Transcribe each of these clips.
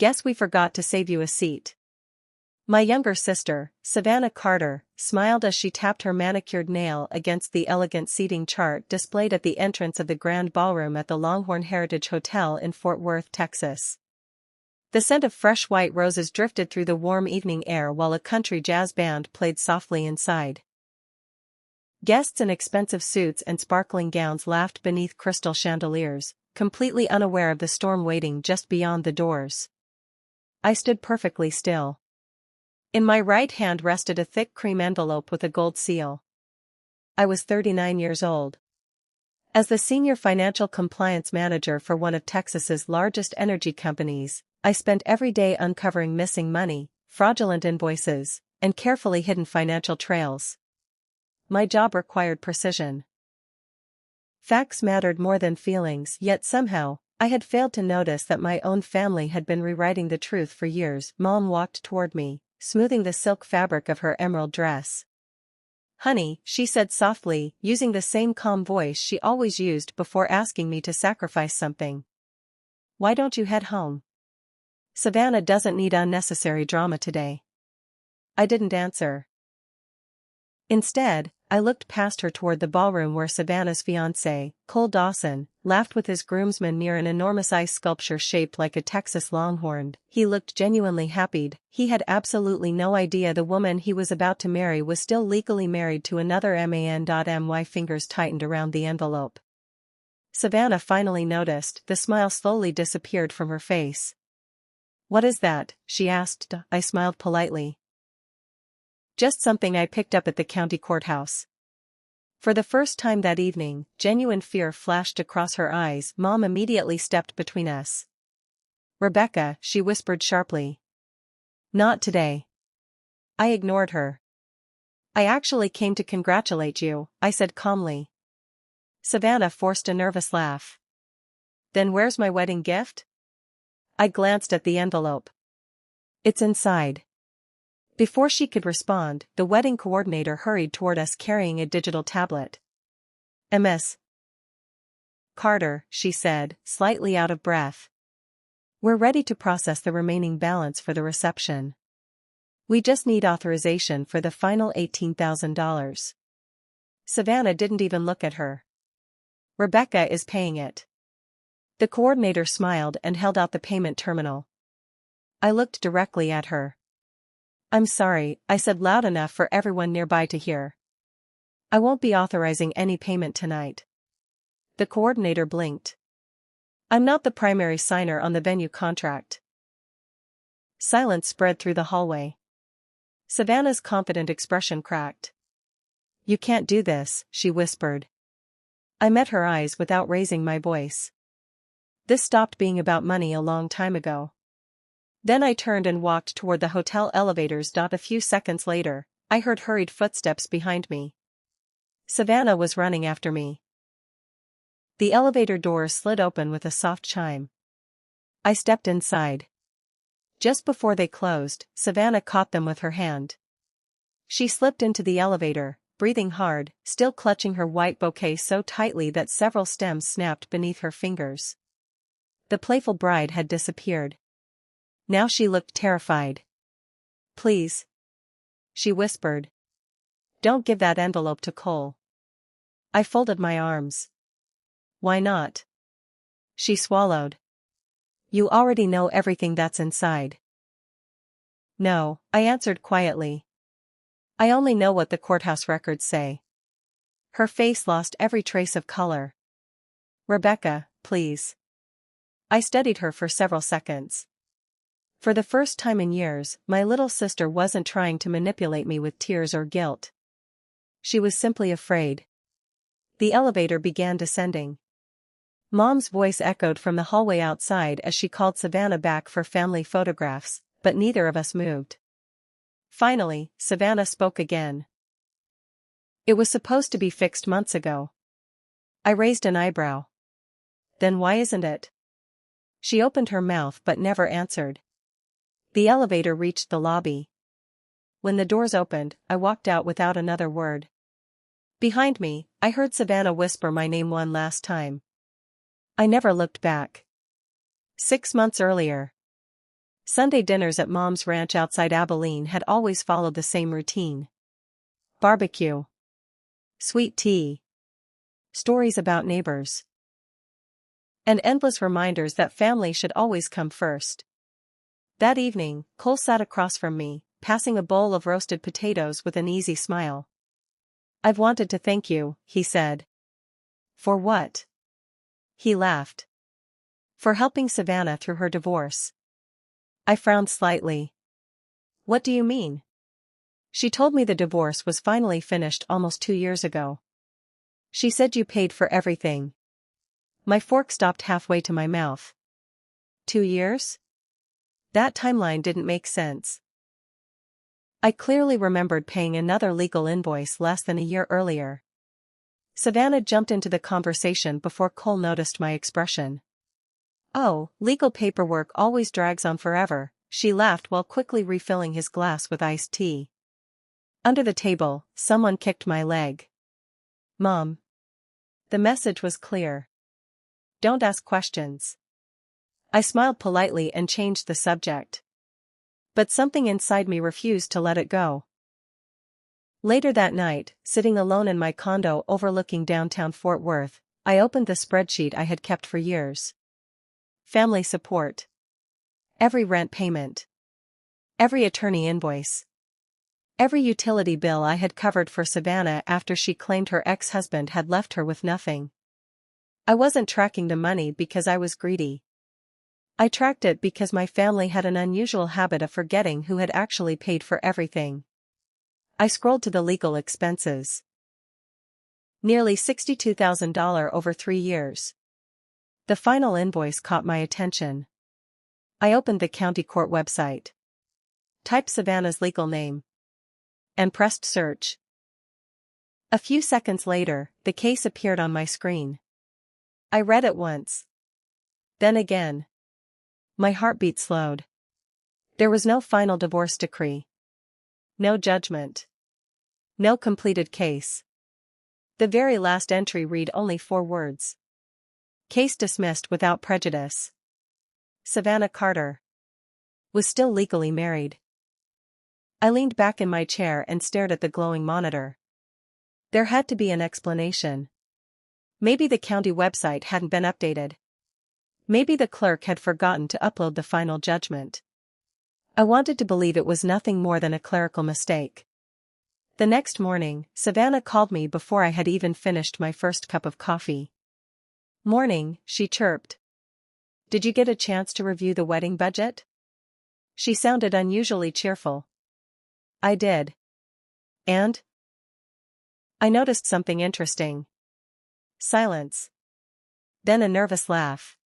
Guess we forgot to save you a seat. My younger sister, Savannah Carter, smiled as she tapped her manicured nail against the elegant seating chart displayed at the entrance of the grand ballroom at the Longhorn Heritage Hotel in Fort Worth, Texas. The scent of fresh white roses drifted through the warm evening air while a country jazz band played softly inside. Guests in expensive suits and sparkling gowns laughed beneath crystal chandeliers, completely unaware of the storm waiting just beyond the doors. I stood perfectly still. In my right hand rested a thick cream envelope with a gold seal. I was 39 years old. As the senior financial compliance manager for one of Texas's largest energy companies, I spent every day uncovering missing money, fraudulent invoices, and carefully hidden financial trails. My job required precision. Facts mattered more than feelings, yet somehow, I had failed to notice that my own family had been rewriting the truth for years. Mom walked toward me, smoothing the silk fabric of her emerald dress. "Honey," she said softly, using the same calm voice she always used before asking me to sacrifice something. "Why don't you head home? Savannah doesn't need unnecessary drama today." I didn't answer. Instead, I looked past her toward the ballroom where Savannah's fiancé, Cole Dawson, laughed with his groomsmen near an enormous ice sculpture shaped like a Texas longhorn. He looked genuinely happy. He had absolutely no idea the woman he was about to marry was still legally married to another man. My fingers tightened around the envelope. Savannah finally noticed. The smile slowly disappeared from her face. "What is that?" she asked. I smiled politely. "Just something I picked up at the county courthouse." For the first time that evening, genuine fear flashed across her eyes. Mom immediately stepped between us. "Rebecca," she whispered sharply. "Not today." I ignored her. "I actually came to congratulate you," I said calmly. Savannah forced a nervous laugh. "Then where's my wedding gift?" I glanced at the envelope. "It's inside." Before she could respond, the wedding coordinator hurried toward us carrying a digital tablet. "Ms. Carter," she said, slightly out of breath. "We're ready to process the remaining balance for the reception. We just need authorization for the final $18,000. Savannah didn't even look at her. "Rebecca is paying it." The coordinator smiled and held out the payment terminal. I looked directly at her. "I'm sorry," I said loud enough for everyone nearby to hear. "I won't be authorizing any payment tonight." The coordinator blinked. "I'm not the primary signer on the venue contract." Silence spread through the hallway. Savannah's confident expression cracked. "You can't do this," she whispered. I met her eyes without raising my voice. "This stopped being about money a long time ago." Then I turned and walked toward the hotel elevators. A few seconds later, I heard hurried footsteps behind me. Savannah was running after me. The elevator doors slid open with a soft chime. I stepped inside. Just before they closed, Savannah caught them with her hand. She slipped into the elevator, breathing hard, still clutching her white bouquet so tightly that several stems snapped beneath her fingers. The playful bride had disappeared. Now she looked terrified. "Please," she whispered. "Don't give that envelope to Cole." I folded my arms. "Why not?" She swallowed. "You already know everything that's inside." "No," I answered quietly. "I only know what the courthouse records say." Her face lost every trace of color. "Rebecca, please." I studied her for several seconds. For the first time in years, my little sister wasn't trying to manipulate me with tears or guilt. She was simply afraid. The elevator began descending. Mom's voice echoed from the hallway outside as she called Savannah back for family photographs, but neither of us moved. Finally, Savannah spoke again. "It was supposed to be fixed months ago." I raised an eyebrow. "Then why isn't it?" She opened her mouth but never answered. The elevator reached the lobby. When the doors opened, I walked out without another word. Behind me, I heard Savannah whisper my name one last time. I never looked back. 6 months earlier, Sunday dinners at Mom's ranch outside Abilene had always followed the same routine. Barbecue. Sweet tea. Stories about neighbors. And endless reminders that family should always come first. That evening, Cole sat across from me, passing a bowl of roasted potatoes with an easy smile. "I've wanted to thank you," he said. "For what?" He laughed. "For helping Savannah through her divorce." I frowned slightly. "What do you mean?" "She told me the divorce was finally finished almost 2 years ago. She said you paid for everything." My fork stopped halfway to my mouth. 2 years? That timeline didn't make sense. I clearly remembered paying another legal invoice less than a year earlier. Savannah jumped into the conversation before Cole noticed my expression. "Oh, legal paperwork always drags on forever," she laughed while quickly refilling his glass with iced tea. Under the table, someone kicked my leg. "Mom." The message was clear. "Don't ask questions." I smiled politely and changed the subject. But something inside me refused to let it go. Later that night, sitting alone in my condo overlooking downtown Fort Worth, I opened the spreadsheet I had kept for years. Family support. Every rent payment. Every attorney invoice. Every utility bill I had covered for Savannah after she claimed her ex-husband had left her with nothing. I wasn't tracking the money because I was greedy. I tracked it because my family had an unusual habit of forgetting who had actually paid for everything. I scrolled to the legal expenses. Nearly $62,000 over 3 years. The final invoice caught my attention. I opened the county court website. Typed Savannah's legal name. And pressed search. A few seconds later, the case appeared on my screen. I read it once. Then again. My heartbeat slowed. There was no final divorce decree. No judgment. No completed case. The very last entry read only 4 words. Case dismissed without prejudice. Savannah Carter was still legally married. I leaned back in my chair and stared at the glowing monitor. There had to be an explanation. Maybe the county website hadn't been updated. Maybe the clerk had forgotten to upload the final judgment. I wanted to believe it was nothing more than a clerical mistake. The next morning, Savannah called me before I had even finished my first cup of coffee. "Morning," she chirped. "Did you get a chance to review the wedding budget?" She sounded unusually cheerful. "I did." "And?" I noticed something interesting. Silence. Then a nervous laugh.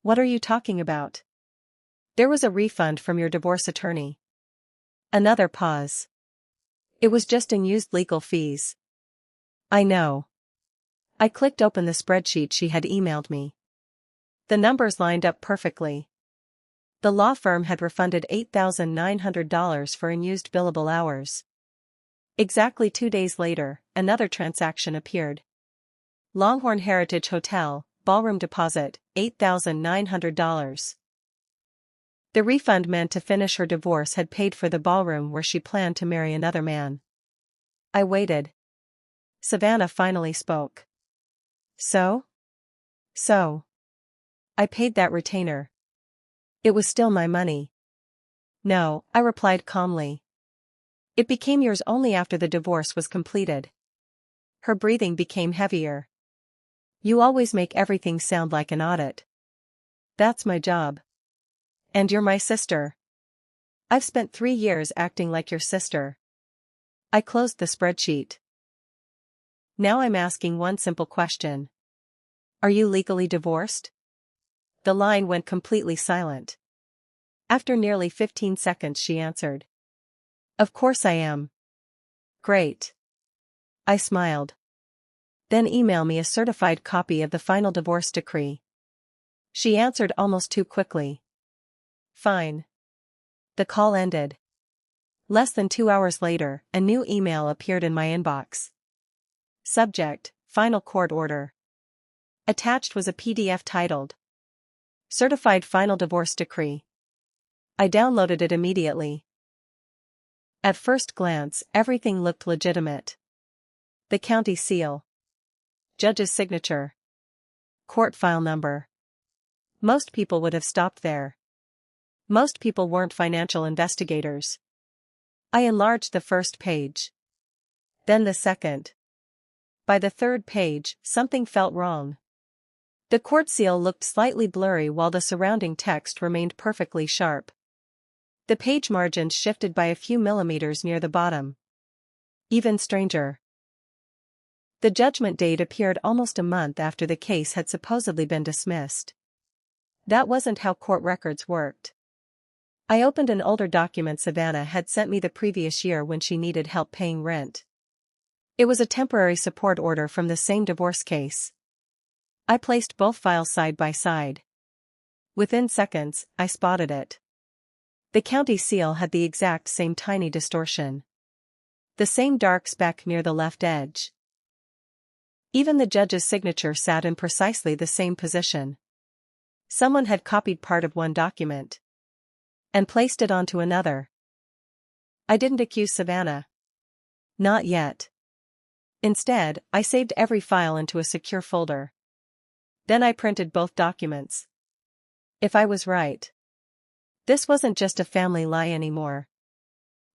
"What are you talking about?" "There was a refund from your divorce attorney." Another pause. "It was just in used legal fees." "I know." I clicked open the spreadsheet she had emailed me. The numbers lined up perfectly. The law firm had refunded $8,900 for unused billable hours. Exactly 2 days later, another transaction appeared. Longhorn Heritage Hotel, ballroom deposit, $8,900. The refund meant to finish her divorce had paid for the ballroom where she planned to marry another man. I waited. Savannah finally spoke. So? I paid that retainer. It was still my money." "No," I replied calmly. "It became yours only after the divorce was completed." Her breathing became heavier. "You always make everything sound like an audit." "That's my job." "And you're my sister." "I've spent 3 years acting like your sister." I closed the spreadsheet. Now I'm asking one simple question. Are you legally divorced? The line went completely silent. After nearly 15 seconds she answered. "Of course I am." "Great." I smiled. "Then email me a certified copy of the final divorce decree." She answered almost too quickly. "Fine." The call ended. Less than 2 hours later, a new email appeared in my inbox. Subject: Final Court Order. Attached was a PDF titled Certified Final Divorce Decree. I downloaded it immediately. At first glance, everything looked legitimate. The county seal. Judge's signature. Court file number. Most people would have stopped there. Most people weren't financial investigators. I enlarged the first page. Then the second. By the third page, something felt wrong. The court seal looked slightly blurry while the surrounding text remained perfectly sharp. The page margins shifted by a few millimeters near the bottom. Even stranger. The judgment date appeared almost a month after the case had supposedly been dismissed. That wasn't how court records worked. I opened an older document Savannah had sent me the previous year when she needed help paying rent. It was a temporary support order from the same divorce case. I placed both files side by side. Within seconds, I spotted it. The county seal had the exact same tiny distortion. The same dark speck near the left edge. Even the judge's signature sat in precisely the same position. Someone had copied part of one document and placed it onto another. I didn't accuse Savannah. Not yet. Instead, I saved every file into a secure folder. Then I printed both documents. If I was right, this wasn't just a family lie anymore.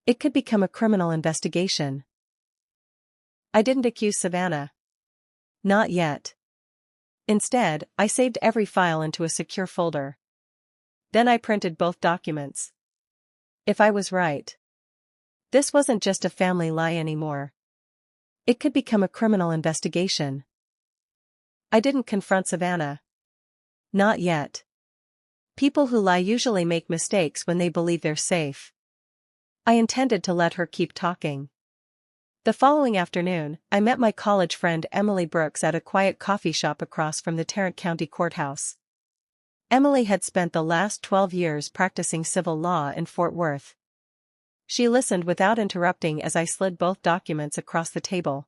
It could become a criminal investigation. I didn't accuse Savannah. Not yet. Instead, I saved every file into a secure folder. Then I printed both documents. If I was right, this wasn't just a family lie anymore. It could become a criminal investigation. I didn't confront Savannah. Not yet. People who lie usually make mistakes when they believe they're safe. I intended to let her keep talking. The following afternoon, I met my college friend Emily Brooks at a quiet coffee shop across from the Tarrant County Courthouse. Emily had spent the last 12 years practicing civil law in Fort Worth. She listened without interrupting as I slid both documents across the table.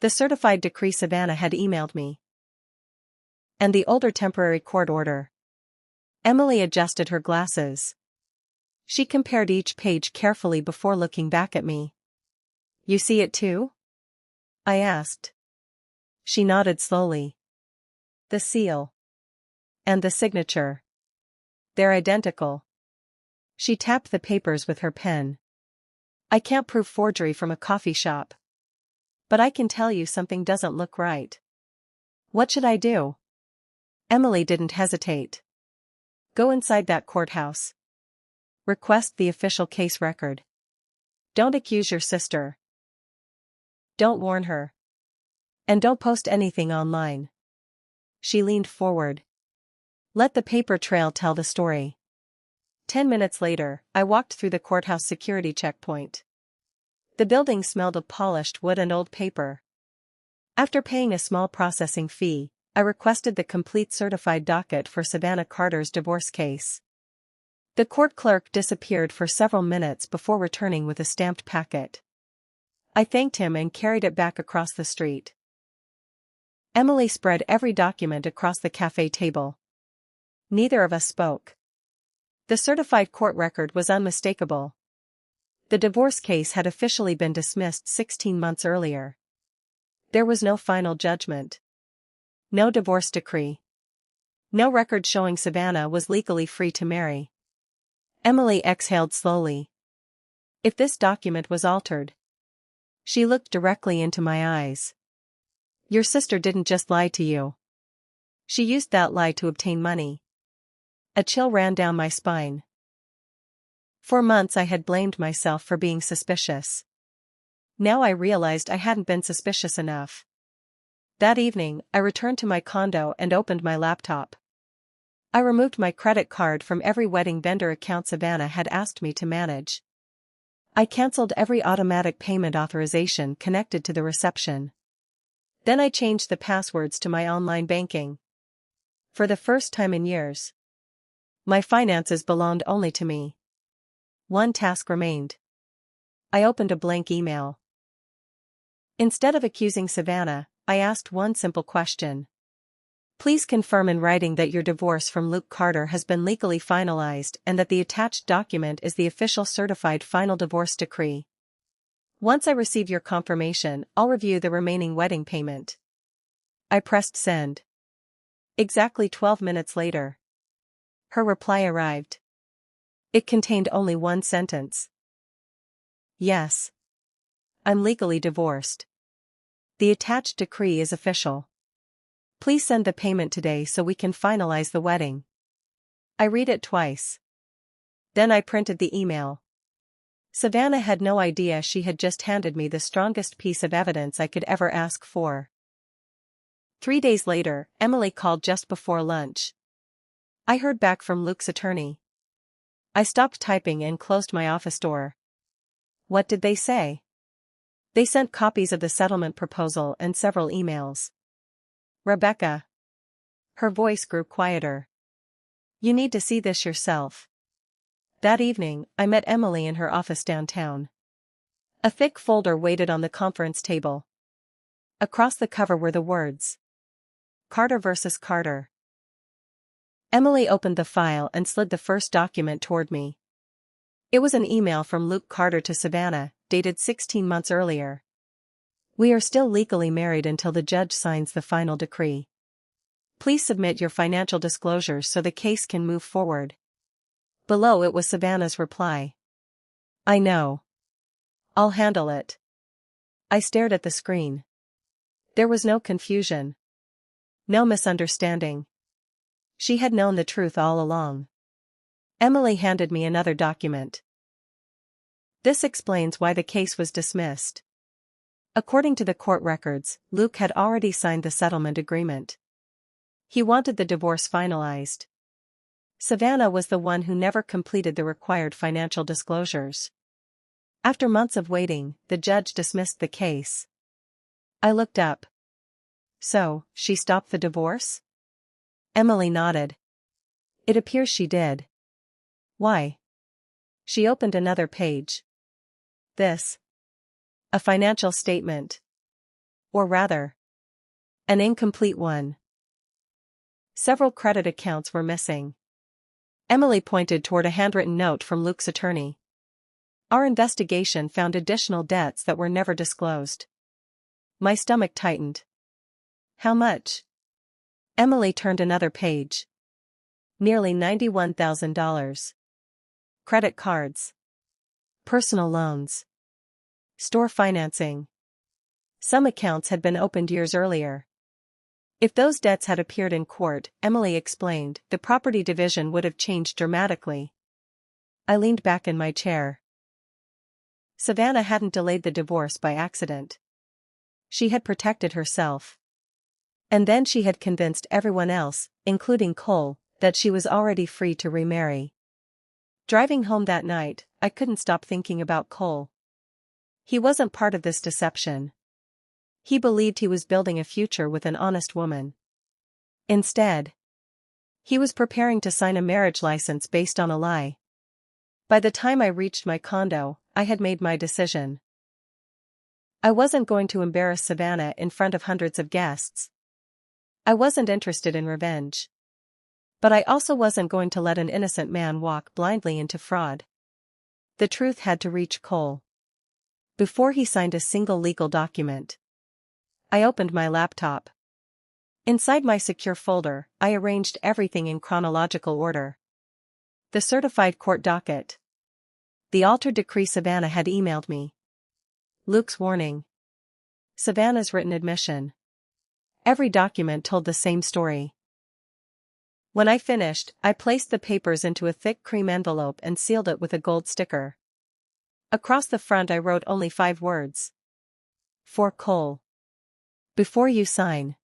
The certified decree Savannah had emailed me. And the older temporary court order. Emily adjusted her glasses. She compared each page carefully before looking back at me. You see it too? I asked. She nodded slowly. The seal. And the signature. They're identical. She tapped the papers with her pen. I can't prove forgery from a coffee shop. But I can tell you something doesn't look right. What should I do? Emily didn't hesitate. Go inside that courthouse. Request the official case record. Don't accuse your sister. Don't warn her. And don't post anything online. She leaned forward. Let the paper trail tell the story. 10 minutes later, I walked through the courthouse security checkpoint. The building smelled of polished wood and old paper. After paying a small processing fee, I requested the complete certified docket for Savannah Carter's divorce case. The court clerk disappeared for several minutes before returning with a stamped packet. I thanked him and carried it back across the street. Emily spread every document across the cafe table. Neither of us spoke. The certified court record was unmistakable. The divorce case had officially been dismissed 16 months earlier. There was no final judgment. No divorce decree. No record showing Savannah was legally free to marry. Emily exhaled slowly. If this document was altered. She looked directly into my eyes. Your sister didn't just lie to you. She used that lie to obtain money. A chill ran down my spine. For months I had blamed myself for being suspicious. Now I realized I hadn't been suspicious enough. That evening, I returned to my condo and opened my laptop. I removed my credit card from every wedding vendor account Savannah had asked me to manage. I canceled every automatic payment authorization connected to the reception. Then I changed the passwords to my online banking. For the first time in years, my finances belonged only to me. One task remained. I opened a blank email. Instead of accusing Savannah, I asked one simple question. Please confirm in writing that your divorce from Luke Carter has been legally finalized and that the attached document is the official certified final divorce decree. Once I receive your confirmation, I'll review the remaining wedding payment. I pressed send. Exactly 12 minutes later, her reply arrived. It contained only one sentence. Yes. I'm legally divorced. The attached decree is official. Please send the payment today so we can finalize the wedding. I read it twice. Then I printed the email. Savannah had no idea she had just handed me the strongest piece of evidence I could ever ask for. 3 days later, Emily called just before lunch. I heard back from Luke's attorney. I stopped typing and closed my office door. What did they say? They sent copies of the settlement proposal and several emails. Rebecca. Her voice grew quieter. You need to see this yourself. That evening, I met Emily in her office downtown. A thick folder waited on the conference table. Across the cover were the words, Carter versus Carter. Emily opened the file and slid the first document toward me. It was an email from Luke Carter to Savannah, dated 16 months earlier. We are still legally married until the judge signs the final decree. Please submit your financial disclosures so the case can move forward. Below it was Savannah's reply. I know. I'll handle it. I stared at the screen. There was no confusion. No misunderstanding. She had known the truth all along. Emily handed me another document. This explains why the case was dismissed. According to the court records, Luke had already signed the settlement agreement. He wanted the divorce finalized. Savannah was the one who never completed the required financial disclosures. After months of waiting, the judge dismissed the case. I looked up. So, she stopped the divorce? Emily nodded. It appears she did. Why? She opened another page. This. A financial statement. Or rather, an incomplete one. Several credit accounts were missing. Emily pointed toward a handwritten note from Luke's attorney. Our investigation found additional debts that were never disclosed. My stomach tightened. How much? Emily turned another page. Nearly $91,000. Credit cards. Personal loans. Store financing. Some accounts had been opened years earlier. If those debts had appeared in court, Emily explained, the property division would have changed dramatically. I leaned back in my chair. Savannah hadn't delayed the divorce by accident. She had protected herself. And then she had convinced everyone else, including Cole, that she was already free to remarry. Driving home that night, I couldn't stop thinking about Cole. He wasn't part of this deception. He believed he was building a future with an honest woman. Instead, he was preparing to sign a marriage license based on a lie. By the time I reached my condo, I had made my decision. I wasn't going to embarrass Savannah in front of hundreds of guests. I wasn't interested in revenge. But I also wasn't going to let an innocent man walk blindly into fraud. The truth had to reach Cole. Before he signed a single legal document. I opened my laptop. Inside my secure folder, I arranged everything in chronological order. The certified court docket. The altered decree Savannah had emailed me. Luke's warning. Savannah's written admission. Every document told the same story. When I finished, I placed the papers into a thick cream envelope and sealed it with a gold sticker. Across the front I wrote only 5 words. For Cole. Before you sign.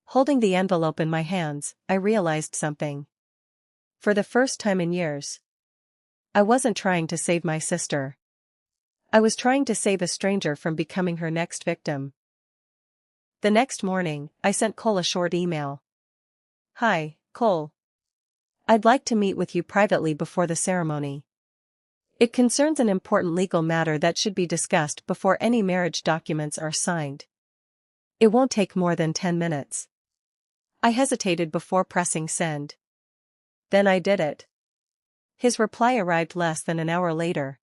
Holding the envelope in my hands, I realized something. For the first time in years, I wasn't trying to save my sister. I was trying to save a stranger from becoming her next victim. The next morning, I sent Cole a short email. Hi, Cole. I'd like to meet with you privately before the ceremony. It concerns an important legal matter that should be discussed before any marriage documents are signed. It won't take more than 10 minutes. I hesitated before pressing send. Then I did it. His reply arrived less than an hour later.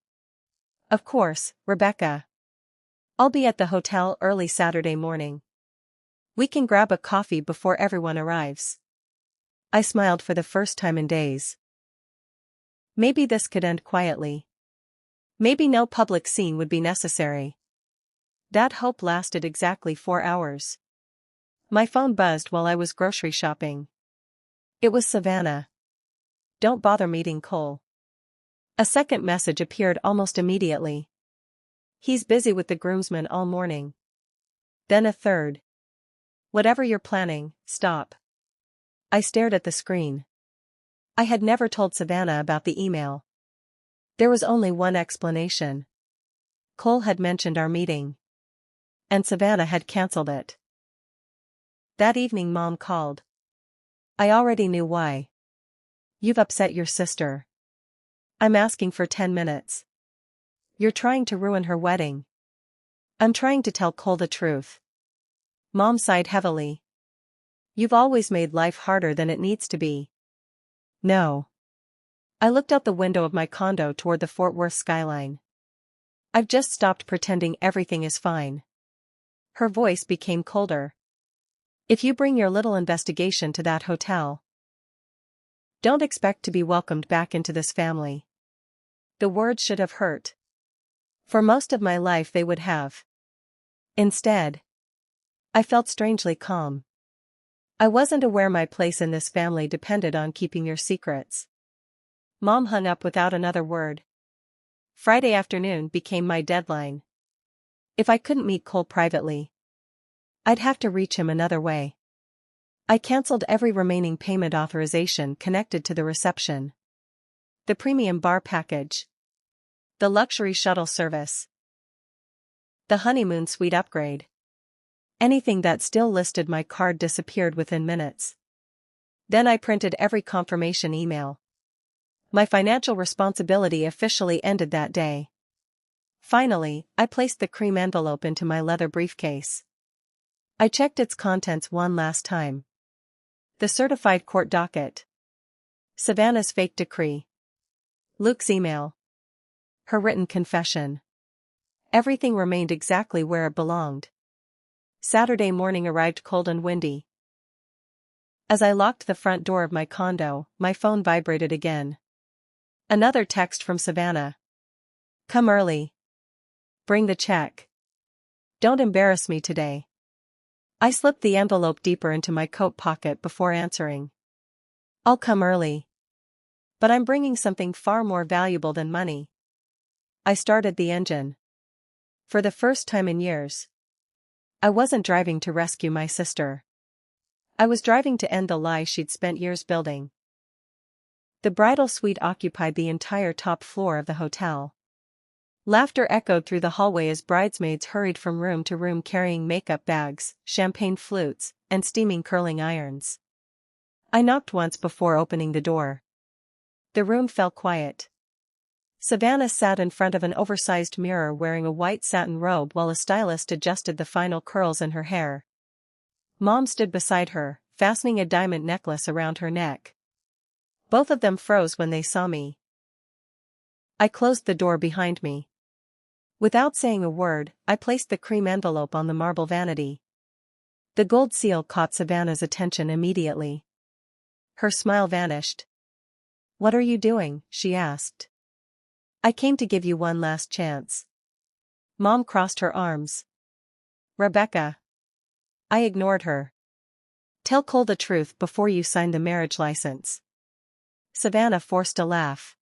Of course, Rebecca. I'll be at the hotel early Saturday morning. We can grab a coffee before everyone arrives. I smiled for the first time in days. Maybe this could end quietly. Maybe no public scene would be necessary. That hope lasted exactly 4 hours. My phone buzzed while I was grocery shopping. It was Savannah. Don't bother meeting Cole. A second message appeared almost immediately. He's busy with the groomsmen all morning. Then a third. Whatever you're planning, stop. I stared at the screen. I had never told Savannah about the email. There was only one explanation. Cole had mentioned our meeting. And Savannah had cancelled it. That evening Mom called. I already knew why. You've upset your sister. I'm asking for 10 minutes. You're trying to ruin her wedding. I'm trying to tell Cole the truth. Mom sighed heavily. You've always made life harder than it needs to be. No. I looked out the window of my condo toward the Fort Worth skyline. I've just stopped pretending everything is fine. Her voice became colder. If you bring your little investigation to that hotel, don't expect to be welcomed back into this family. The words should have hurt. For most of my life they would have. Instead, I felt strangely calm. I wasn't aware my place in this family depended on keeping your secrets. Mom hung up without another word. Friday afternoon became my deadline. If I couldn't meet Cole privately, I'd have to reach him another way. I canceled every remaining payment authorization connected to the reception. The premium bar package. The luxury shuttle service. The honeymoon suite upgrade. Anything that still listed my card disappeared within minutes. Then I printed every confirmation email. My financial responsibility officially ended that day. Finally, I placed the cream envelope into my leather briefcase. I checked its contents one last time. The certified court docket. Savannah's fake decree. Luke's email. Her written confession. Everything remained exactly where it belonged. Saturday morning arrived cold and windy. As I locked the front door of my condo, my phone vibrated again. Another text from Savannah. Come early. Bring the check. Don't embarrass me today. I slipped the envelope deeper into my coat pocket before answering. I'll come early. But I'm bringing something far more valuable than money. I started the engine. For the first time in years, I wasn't driving to rescue my sister. I was driving to end the lie she'd spent years building. The bridal suite occupied the entire top floor of the hotel. Laughter echoed through the hallway as bridesmaids hurried from room to room carrying makeup bags, champagne flutes, and steaming curling irons. I knocked once before opening the door. The room fell quiet. Savannah sat in front of an oversized mirror wearing a white satin robe while a stylist adjusted the final curls in her hair. Mom stood beside her, fastening a diamond necklace around her neck. Both of them froze when they saw me. I closed the door behind me. Without saying a word, I placed the cream envelope on the marble vanity. The gold seal caught Savannah's attention immediately. Her smile vanished. What are you doing? She asked. I came to give you one last chance. Mom crossed her arms. Rebecca. I ignored her. Tell Cole the truth before you sign the marriage license. Savannah forced a laugh.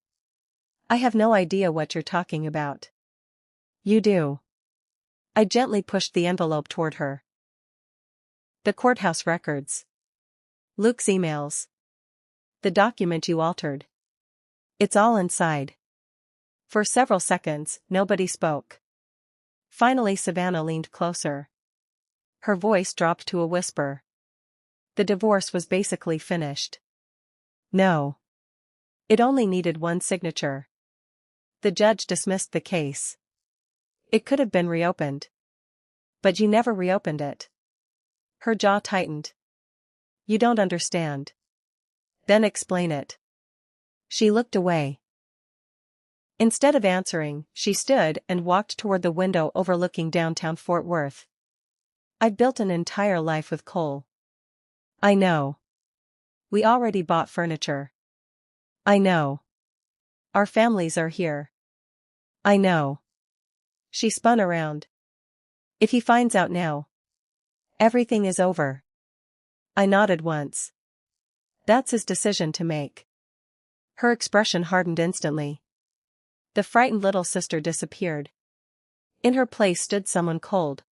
I have no idea what you're talking about. You do. I gently pushed the envelope toward her. The courthouse records. Luke's emails. The document you altered. It's all inside. For several seconds, nobody spoke. Finally Savannah leaned closer. Her voice dropped to a whisper. The divorce was basically finished. No. It only needed one signature. The judge dismissed the case. It could have been reopened. But you never reopened it. Her jaw tightened. You don't understand. Then explain it. She looked away. Instead of answering, she stood and walked toward the window overlooking downtown Fort Worth. I've built an entire life with Cole. I know. We already bought furniture. I know. Our families are here. I know. She spun around. If he finds out now, everything is over. I nodded once. That's his decision to make. Her expression hardened instantly. The frightened little sister disappeared. In her place stood someone cold.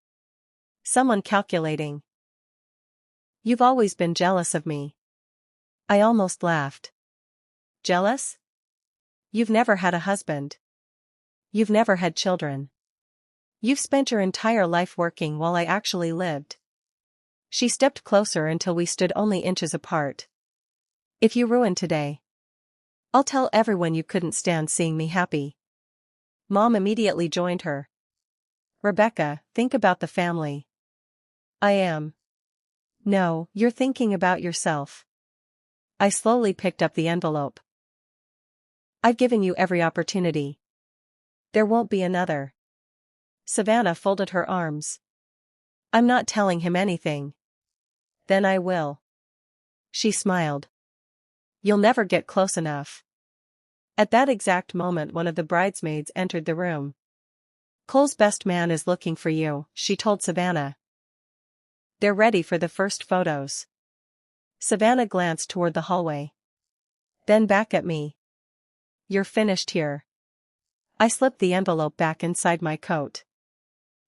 Someone calculating. You've always been jealous of me. I almost laughed. Jealous? You've never had a husband. You've never had children. You've spent your entire life working while I actually lived. She stepped closer until we stood only inches apart. If you ruin today, I'll tell everyone you couldn't stand seeing me happy. Mom immediately joined her. Rebecca, think about the family. I am. No, you're thinking about yourself. I slowly picked up the envelope. I've given you every opportunity. There won't be another. Savannah folded her arms. I'm not telling him anything. Then I will. She smiled. You'll never get close enough. At that exact moment one of the bridesmaids entered the room. Cole's best man is looking for you, she told Savannah. They're ready for the first photos. Savannah glanced toward the hallway. Then back at me. You're finished here. I slipped the envelope back inside my coat.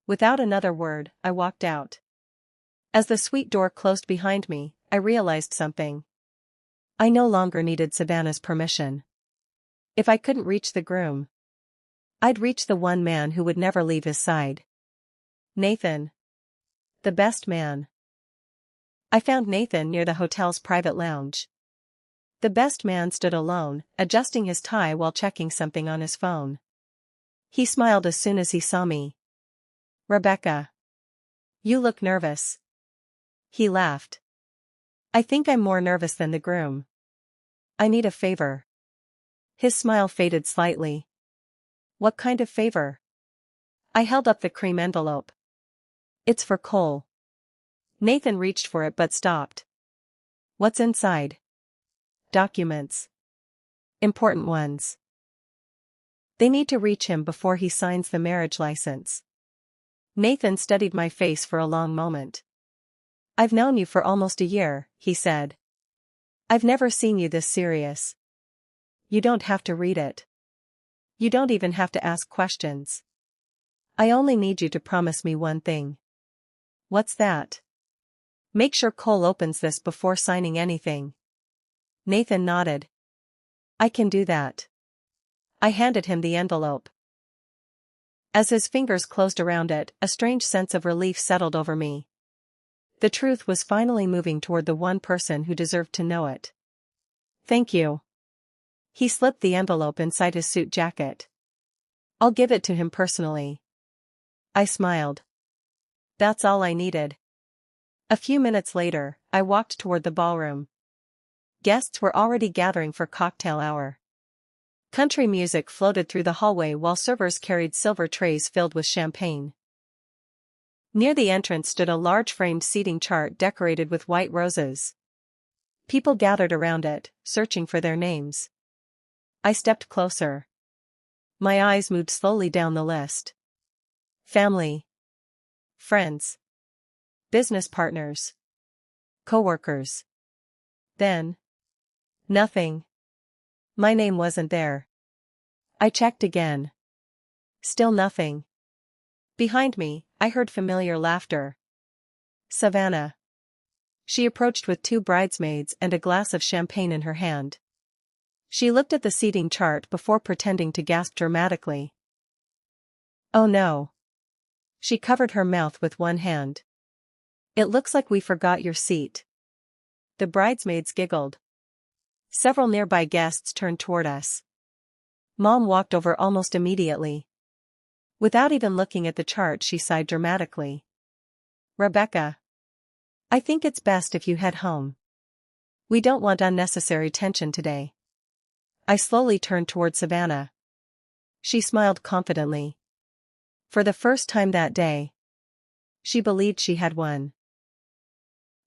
Without another word, I walked out. As the suite door closed behind me, I realized something. I no longer needed Savannah's permission. If I couldn't reach the groom, I'd reach the one man who would never leave his side. Nathan. The best man. I found Nathan near the hotel's private lounge. The best man stood alone, adjusting his tie while checking something on his phone. He smiled as soon as he saw me. Rebecca. You look nervous. He laughed. I think I'm more nervous than the groom. I need a favor. His smile faded slightly. What kind of favor? I held up the cream envelope. It's for Cole. Nathan reached for it but stopped. What's inside? Documents. Important ones. They need to reach him before he signs the marriage license. Nathan studied my face for a long moment. I've known you for almost a year, he said. I've never seen you this serious. You don't have to read it. You don't even have to ask questions. I only need you to promise me one thing. What's that? Make sure Cole opens this before signing anything. Nathan nodded. I can do that. I handed him the envelope. As his fingers closed around it, a strange sense of relief settled over me. The truth was finally moving toward the one person who deserved to know it. Thank you. He slipped the envelope inside his suit jacket. I'll give it to him personally. I smiled. That's all I needed. A few minutes later, I walked toward the ballroom. Guests were already gathering for cocktail hour. Country music floated through the hallway while servers carried silver trays filled with champagne. Near the entrance stood a large framed seating chart decorated with white roses. People gathered around it, searching for their names. I stepped closer. My eyes moved slowly down the list. Family. Friends. Business partners. Coworkers. Then. Nothing. My name wasn't there. I checked again. Still nothing. Behind me, I heard familiar laughter. Savannah. She approached with two bridesmaids and a glass of champagne in her hand. She looked at the seating chart before pretending to gasp dramatically. Oh no. She covered her mouth with one hand. It looks like we forgot your seat. The bridesmaids giggled. Several nearby guests turned toward us. Mom walked over almost immediately. Without even looking at the chart, she sighed dramatically. Rebecca. I think it's best if you head home. We don't want unnecessary tension today. I slowly turned toward Savannah. She smiled confidently. For the first time that day, she believed she had won.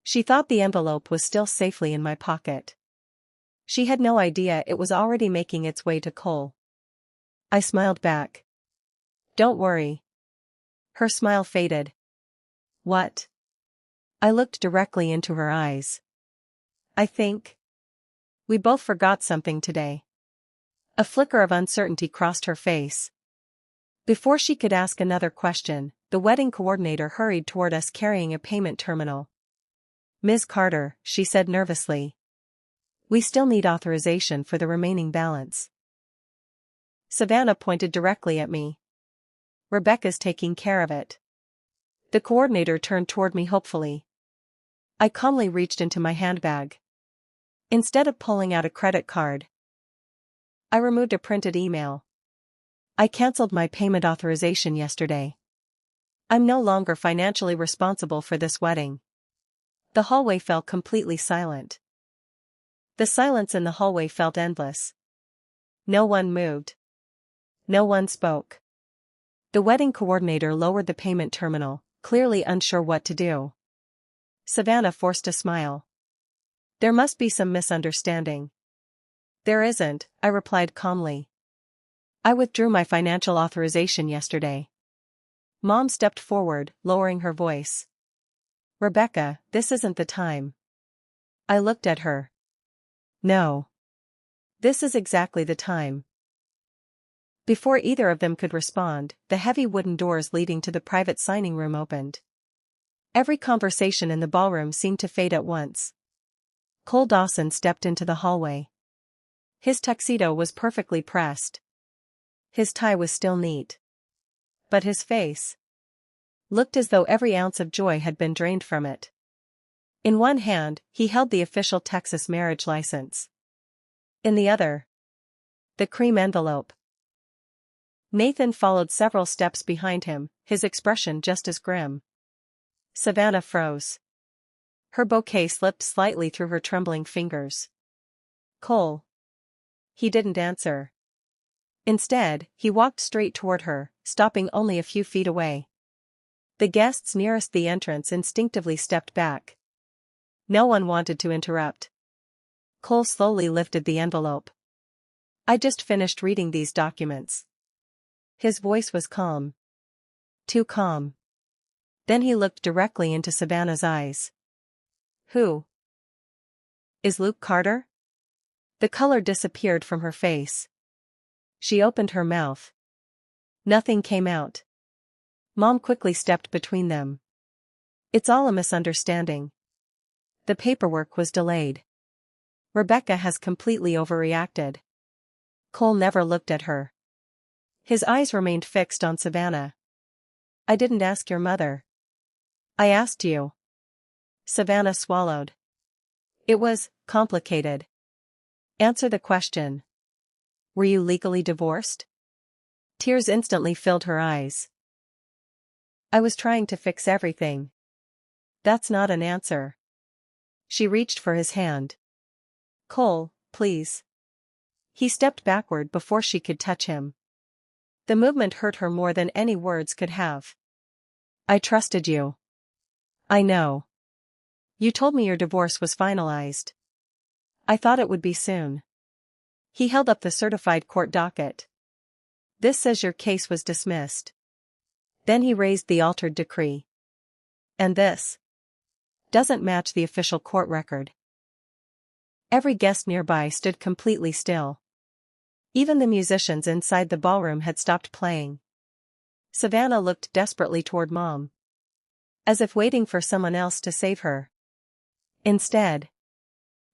She thought the envelope was still safely in my pocket. She had no idea it was already making its way to Cole. I smiled back. Don't worry. Her smile faded. What? I looked directly into her eyes. I think we both forgot something today. A flicker of uncertainty crossed her face. Before she could ask another question, the wedding coordinator hurried toward us carrying a payment terminal. Ms. Carter, she said nervously. We still need authorization for the remaining balance. Savannah pointed directly at me. Rebecca's taking care of it. The coordinator turned toward me hopefully. I calmly reached into my handbag. Instead of pulling out a credit card, I removed a printed email. I canceled my payment authorization yesterday. I'm no longer financially responsible for this wedding. The hallway fell completely silent. The silence in the hallway felt endless. No one moved. No one spoke. The wedding coordinator lowered the payment terminal, clearly unsure what to do. Savannah forced a smile. There must be some misunderstanding. There isn't, I replied calmly. I withdrew my financial authorization yesterday. Mom stepped forward, lowering her voice. Rebecca, this isn't the time. I looked at her. No. This is exactly the time. Before either of them could respond, the heavy wooden doors leading to the private signing room opened. Every conversation in the ballroom seemed to fade at once. Cole Dawson stepped into the hallway. His tuxedo was perfectly pressed. His tie was still neat. But his face looked as though every ounce of joy had been drained from it. In one hand, he held the official Texas marriage license. In the other, the cream envelope. Nathan followed several steps behind him, his expression just as grim. Savannah froze. Her bouquet slipped slightly through her trembling fingers. Cole. He didn't answer. Instead, he walked straight toward her, stopping only a few feet away. The guests nearest the entrance instinctively stepped back. No one wanted to interrupt. Cole slowly lifted the envelope. I just finished reading these documents. His voice was calm. Too calm. Then he looked directly into Savannah's eyes. Who? Is Luke Carter? The color disappeared from her face. She opened her mouth. Nothing came out. Mom quickly stepped between them. It's all a misunderstanding. The paperwork was delayed. Rebecca has completely overreacted. Cole never looked at her. His eyes remained fixed on Savannah. I didn't ask your mother. I asked you. Savannah swallowed. It was complicated. Answer the question. Were you legally divorced? Tears instantly filled her eyes. I was trying to fix everything. That's not an answer. She reached for his hand. Cole, please. He stepped backward before she could touch him. The movement hurt her more than any words could have. I trusted you. I know. You told me your divorce was finalized. I thought it would be soon. He held up the certified court docket. This says your case was dismissed. Then he raised the altered decree. And this doesn't match the official court record. Every guest nearby stood completely still. Even the musicians inside the ballroom had stopped playing. Savannah looked desperately toward Mom, as if waiting for someone else to save her. Instead,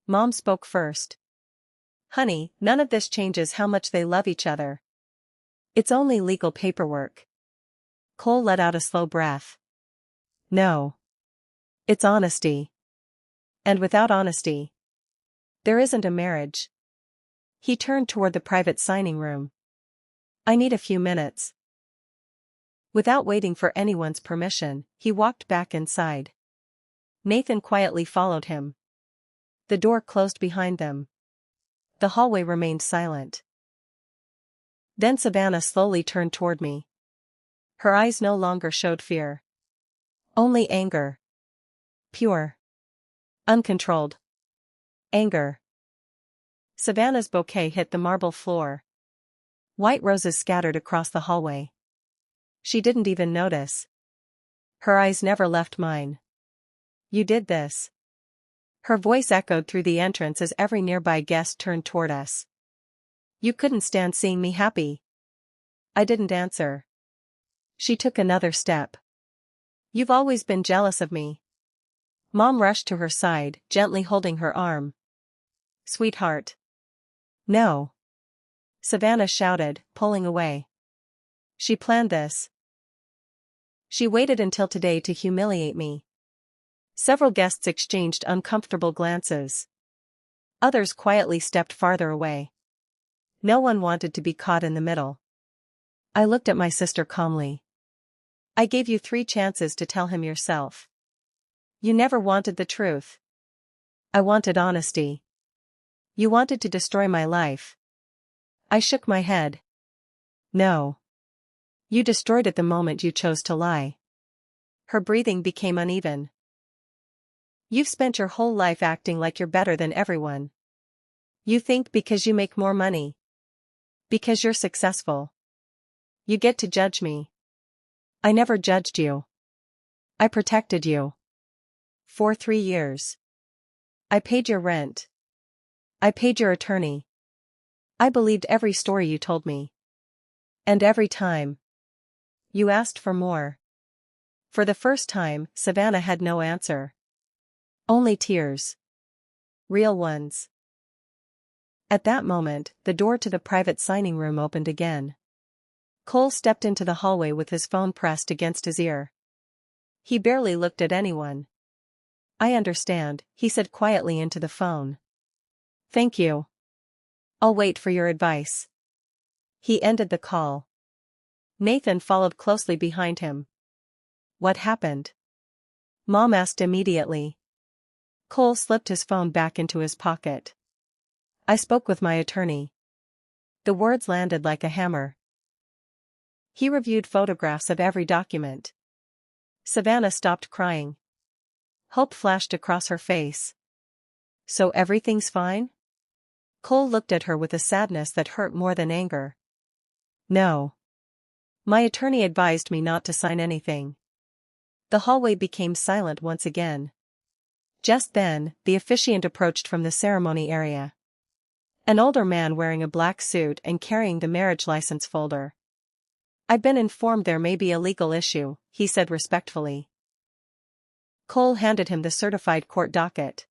Mom spoke first. Honey, none of this changes how much they love each other. It's only legal paperwork. Cole let out a slow breath. No. It's honesty. And without honesty, there isn't a marriage. He turned toward the private signing room. I need a few minutes. Without waiting for anyone's permission, he walked back inside. Nathan quietly followed him. The door closed behind them. The hallway remained silent. Then Savannah slowly turned toward me. Her eyes no longer showed fear. Only anger. Pure. Uncontrolled. Anger. Savannah's bouquet hit the marble floor. White roses scattered across the hallway. She didn't even notice. Her eyes never left mine. You did this. Her voice echoed through the entrance as every nearby guest turned toward us. You couldn't stand seeing me happy. I didn't answer. She took another step. You've always been jealous of me. Mom rushed to her side, gently holding her arm. Sweetheart. No. Savannah shouted, pulling away. She planned this. She waited until today to humiliate me. Several guests exchanged uncomfortable glances. Others quietly stepped farther away. No one wanted to be caught in the middle. I looked at my sister calmly. I gave you 3 chances to tell him yourself. You never wanted the truth. I wanted honesty. You wanted to destroy my life. I shook my head. No. You destroyed it the moment you chose to lie. Her breathing became uneven. You've spent your whole life acting like you're better than everyone. You think because you make more money. Because you're successful. You get to judge me. I never judged you. I protected you. For 3 years. I paid your rent. I paid your attorney. I believed every story you told me. And every time. You asked for more. For the first time, Savannah had no answer. Only tears. Real ones. At that moment, the door to the private signing room opened again. Cole stepped into the hallway with his phone pressed against his ear. He barely looked at anyone. I understand, he said quietly into the phone. Thank you. I'll wait for your advice. He ended the call. Nathan followed closely behind him. What happened? Mom asked immediately. Cole slipped his phone back into his pocket. I spoke with my attorney. The words landed like a hammer. He reviewed photographs of every document. Savannah stopped crying. Hope flashed across her face. So everything's fine? Cole looked at her with a sadness that hurt more than anger. No. My attorney advised me not to sign anything. The hallway became silent once again. Just then, the officiant approached from the ceremony area. An older man wearing a black suit and carrying the marriage license folder. I've been informed there may be a legal issue, he said respectfully. Cole handed him the certified court docket.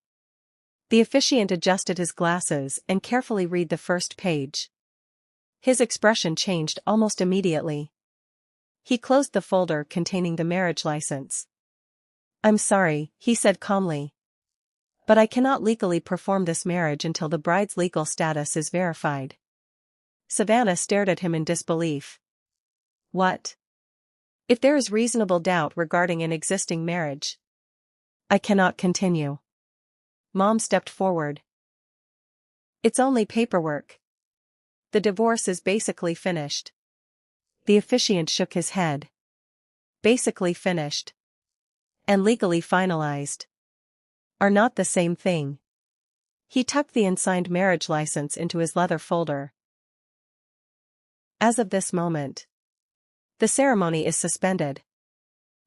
The officiant adjusted his glasses and carefully read the first page. His expression changed almost immediately. He closed the folder containing the marriage license. I'm sorry, he said calmly. But I cannot legally perform this marriage until the bride's legal status is verified. Savannah stared at him in disbelief. What? If there is reasonable doubt regarding an existing marriage, I cannot continue. Mom stepped forward. It's only paperwork. The divorce is basically finished. The officiant shook his head. Basically finished. And legally finalized. Are not the same thing. He tucked the unsigned marriage license into his leather folder. As of this moment, the ceremony is suspended.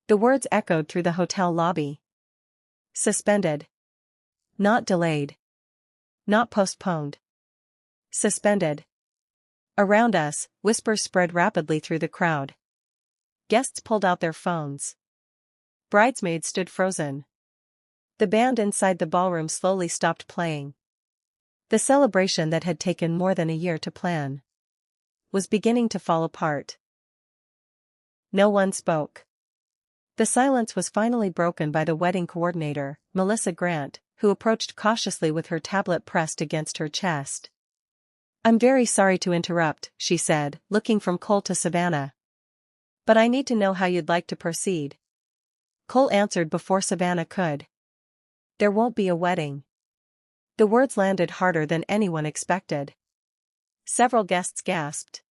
The words echoed through the hotel lobby. Suspended. Not delayed. Not postponed. Suspended. Around us, whispers spread rapidly through the crowd. Guests pulled out their phones. Bridesmaids stood frozen. The band inside the ballroom slowly stopped playing. The celebration that had taken more than a year to plan was beginning to fall apart. No one spoke. The silence was finally broken by the wedding coordinator, Melissa Grant, who approached cautiously with her tablet pressed against her chest. I'm very sorry to interrupt, she said, looking from Cole to Savannah. But I need to know how you'd like to proceed. Cole answered before Savannah could. There won't be a wedding. The words landed harder than anyone expected. Several guests gasped.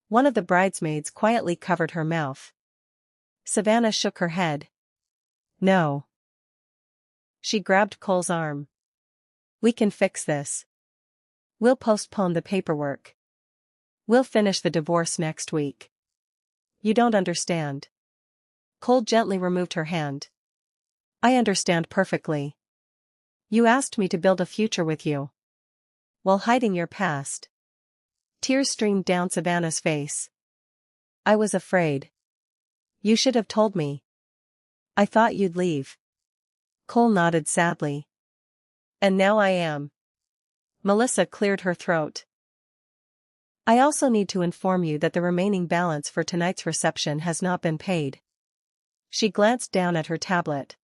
One of the bridesmaids quietly covered her mouth. Savannah shook her head. No. She grabbed Cole's arm. We can fix this. We'll postpone the paperwork. We'll finish the divorce next week. You don't understand. Cole gently removed her hand. I understand perfectly. You asked me to build a future with you, while hiding your past. Tears streamed down Savannah's face. I was afraid. You should have told me. I thought you'd leave. Cole nodded sadly. And now I am. Melissa cleared her throat. I also need to inform you that the remaining balance for tonight's reception has not been paid. She glanced down at her tablet.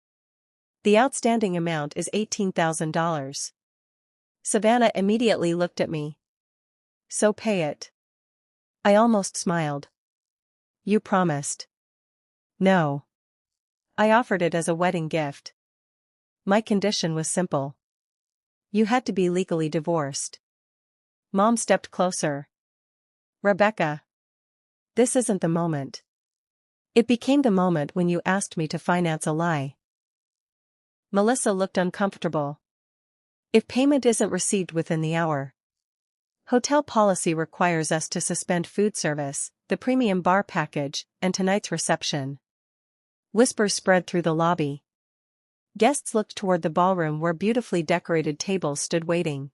The outstanding amount is $18,000. Savannah immediately looked at me. So pay it. I almost smiled. You promised. No. I offered it as a wedding gift. My condition was simple. You had to be legally divorced. Mom stepped closer. Rebecca. This isn't the moment. It became the moment when you asked me to finance a lie. Melissa looked uncomfortable. If payment isn't received within the hour. Hotel policy requires us to suspend food service, the premium bar package, and tonight's reception. Whispers spread through the lobby. Guests looked toward the ballroom where beautifully decorated tables stood waiting.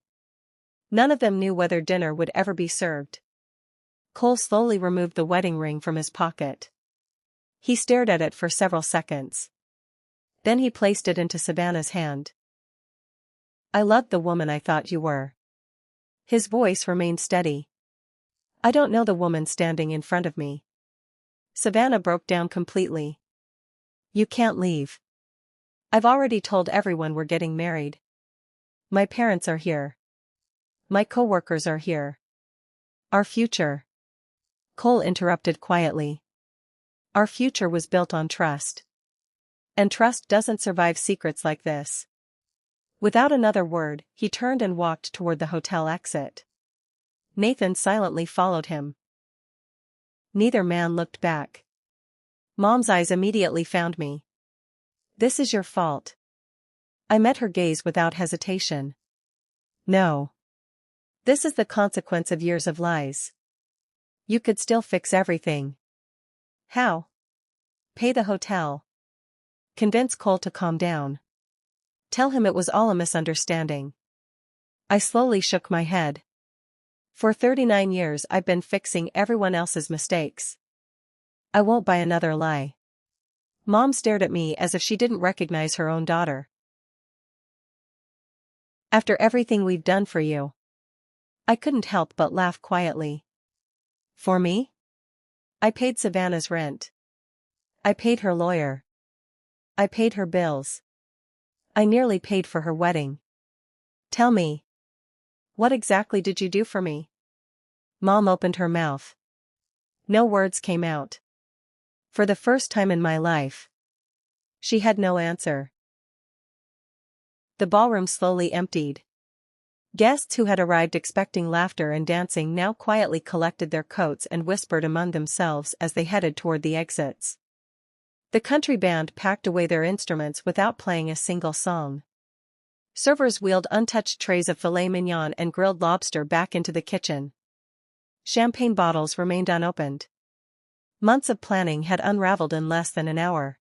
None of them knew whether dinner would ever be served. Cole slowly removed the wedding ring from his pocket. He stared at it for several seconds. Then he placed it into Savannah's hand. I loved the woman I thought you were. His voice remained steady. I don't know the woman standing in front of me. Savannah broke down completely. You can't leave. I've already told everyone we're getting married. My parents are here. My coworkers are here. Our future. Cole interrupted quietly. Our future was built on trust. And trust doesn't survive secrets like this. Without another word, he turned and walked toward the hotel exit. Nathan silently followed him. Neither man looked back. Mom's eyes immediately found me. This is your fault. I met her gaze without hesitation. No. This is the consequence of years of lies. You could still fix everything. How? Pay the hotel. Convince Cole to calm down. Tell him it was all a misunderstanding. I slowly shook my head. For 39 years I've been fixing everyone else's mistakes. I won't buy another lie. Mom stared at me as if she didn't recognize her own daughter. After everything we've done for you. I couldn't help but laugh quietly. For me? I paid Savannah's rent. I paid her lawyer. I paid her bills. I nearly paid for her wedding. Tell me. What exactly did you do for me? Mom opened her mouth. No words came out. For the first time in my life. She had no answer. The ballroom slowly emptied. Guests who had arrived expecting laughter and dancing now quietly collected their coats and whispered among themselves as they headed toward the exits. The country band packed away their instruments without playing a single song. Servers wheeled untouched trays of filet mignon and grilled lobster back into the kitchen. Champagne bottles remained unopened. Months of planning had unraveled in less than an hour.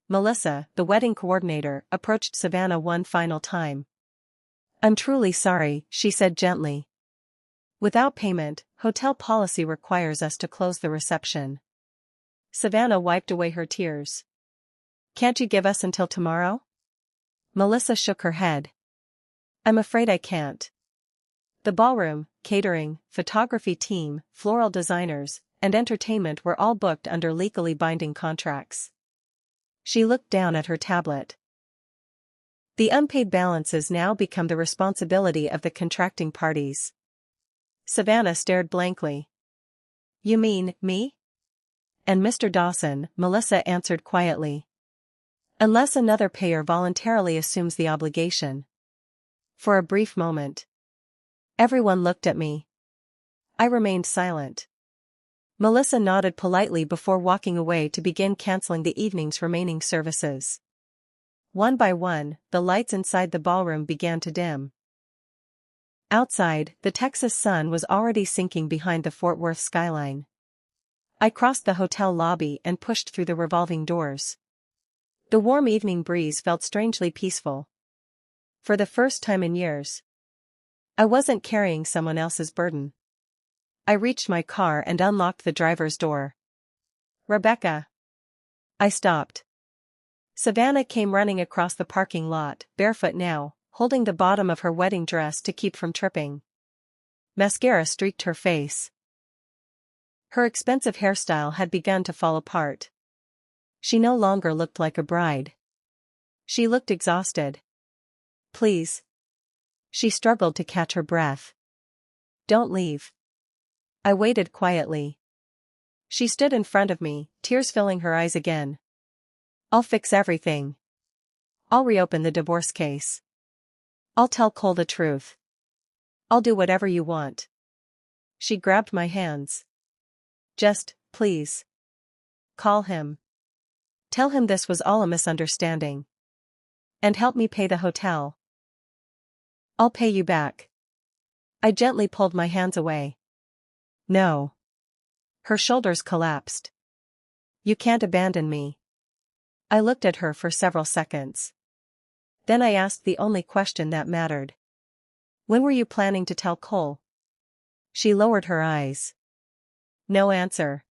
Melissa, the wedding coordinator, approached Savannah one final time. I'm truly sorry, she said gently. Without payment, hotel policy requires us to close the reception. Savannah wiped away her tears. Can't you give us until tomorrow? Melissa shook her head. I'm afraid I can't. The ballroom, catering, photography team, floral designers, and entertainment were all booked under legally binding contracts. She looked down at her tablet. The unpaid balances now become the responsibility of the contracting parties. Savannah stared blankly. You mean, me? And Mr. Dawson, Melissa answered quietly. Unless another payer voluntarily assumes the obligation. For a brief moment, everyone looked at me. I remained silent. Melissa nodded politely before walking away to begin canceling the evening's remaining services. One by one, the lights inside the ballroom began to dim. Outside, the Texas sun was already sinking behind the Fort Worth skyline. I crossed the hotel lobby and pushed through the revolving doors. The warm evening breeze felt strangely peaceful. For the first time in years, I wasn't carrying someone else's burden. I reached my car and unlocked the driver's door. "Rebecca." I stopped. Savannah came running across the parking lot, barefoot now, holding the bottom of her wedding dress to keep from tripping. Mascara streaked her face. Her expensive hairstyle had begun to fall apart. She no longer looked like a bride. She looked exhausted. "Please." She struggled to catch her breath. "Don't leave." I waited quietly. She stood in front of me, tears filling her eyes again. "I'll fix everything. I'll reopen the divorce case. I'll tell Cole the truth. I'll do whatever you want." She grabbed my hands. "Just, please. Call him. Tell him this was all a misunderstanding. And help me pay the hotel. I'll pay you back." I gently pulled my hands away. "No." Her shoulders collapsed. "You can't abandon me." I looked at her for several seconds. Then I asked the only question that mattered. "When were you planning to tell Cole?" She lowered her eyes. No answer.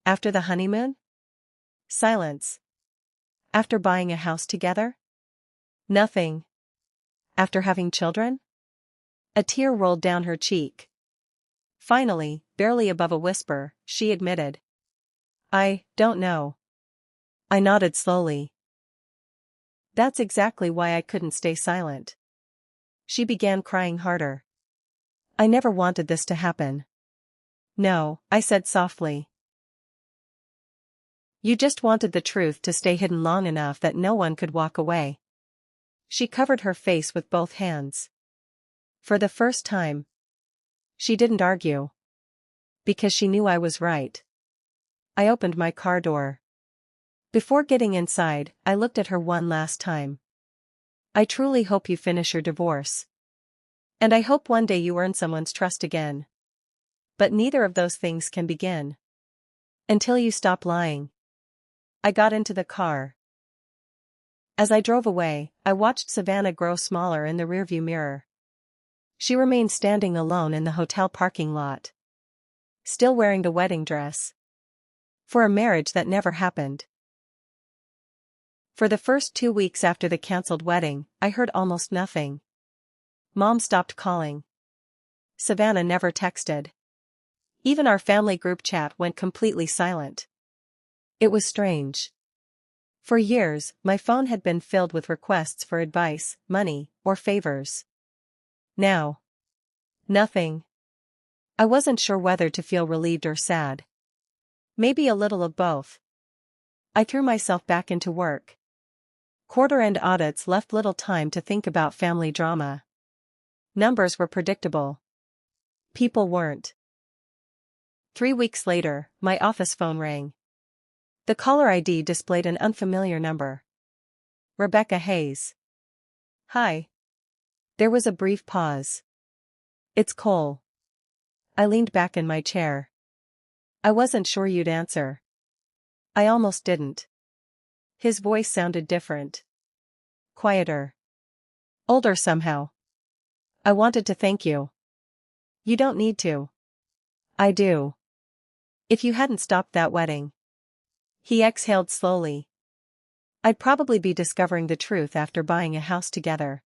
"After the honeymoon?" Silence. "After buying a house together?" Nothing. "After having children?" A tear rolled down her cheek. Finally, barely above a whisper, she admitted. "I don't know." I nodded slowly. That's exactly why I couldn't stay silent. She began crying harder. "I never wanted this to happen." "No," I said softly. "You just wanted the truth to stay hidden long enough that no one could walk away." She covered her face with both hands. For the first time, she didn't argue. Because she knew I was right. I opened my car door. Before getting inside, I looked at her one last time. "I truly hope you finish your divorce. And I hope one day you earn someone's trust again. But neither of those things can begin until you stop lying." I got into the car. As I drove away, I watched Savannah grow smaller in the rearview mirror. She remained standing alone in the hotel parking lot, still wearing the wedding dress. For a marriage that never happened. For the first 2 weeks after the cancelled wedding, I heard almost nothing. Mom stopped calling. Savannah never texted. Even our family group chat went completely silent. It was strange. For years, my phone had been filled with requests for advice, money, or favors. Now, nothing. I wasn't sure whether to feel relieved or sad. Maybe a little of both. I threw myself back into work. Quarter-end audits left little time to think about family drama. Numbers were predictable. People weren't. 3 weeks later, my office phone rang. The caller ID displayed an unfamiliar number. Rebecca Hayes. "Hi." There was a brief pause. "It's Cole." I leaned back in my chair. "I wasn't sure you'd answer." I almost didn't. His voice sounded different. Quieter. Older somehow. "I wanted to thank you." "You don't need to." "I do. If you hadn't stopped that wedding." He exhaled slowly. "I'd probably be discovering the truth after buying a house together."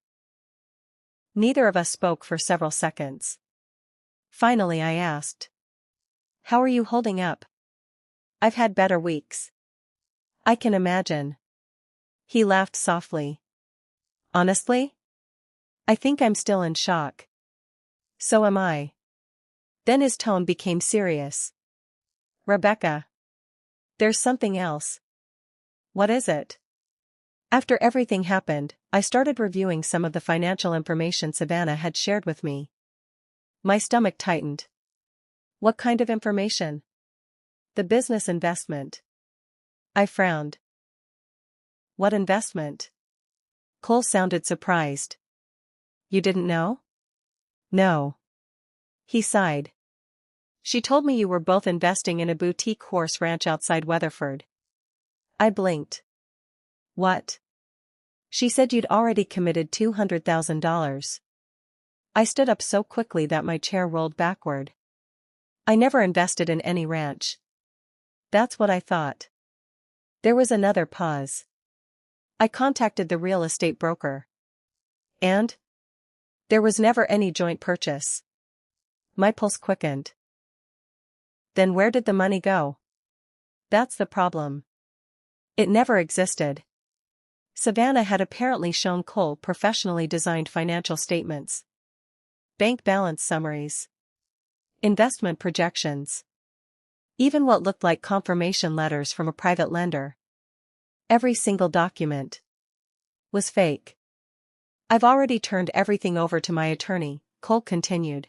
Neither of us spoke for several seconds. Finally I asked. "How are you holding up?" "I've had better weeks." "I can imagine." He laughed softly. "Honestly? I think I'm still in shock." "So am I." Then his tone became serious. "Rebecca. There's something else." "What is it?" After everything happened, I started reviewing some of the financial information Savannah had shared with me. My stomach tightened. What kind of information? The business investment. I frowned. What investment? Cole sounded surprised. You didn't know? No. He sighed. She told me you were both investing in a boutique horse ranch outside Weatherford. I blinked. What? She said you'd already committed $200,000. I stood up so quickly that my chair rolled backward. I never invested in any ranch. That's what I thought. There was another pause. I contacted the real estate broker. And? There was never any joint purchase. My pulse quickened. Then where did the money go? That's the problem. It never existed. Savannah had apparently shown Cole professionally designed financial statements, bank balance summaries, investment projections, even what looked like confirmation letters from a private lender. Every single document was fake. I've already turned everything over to my attorney, Cole continued.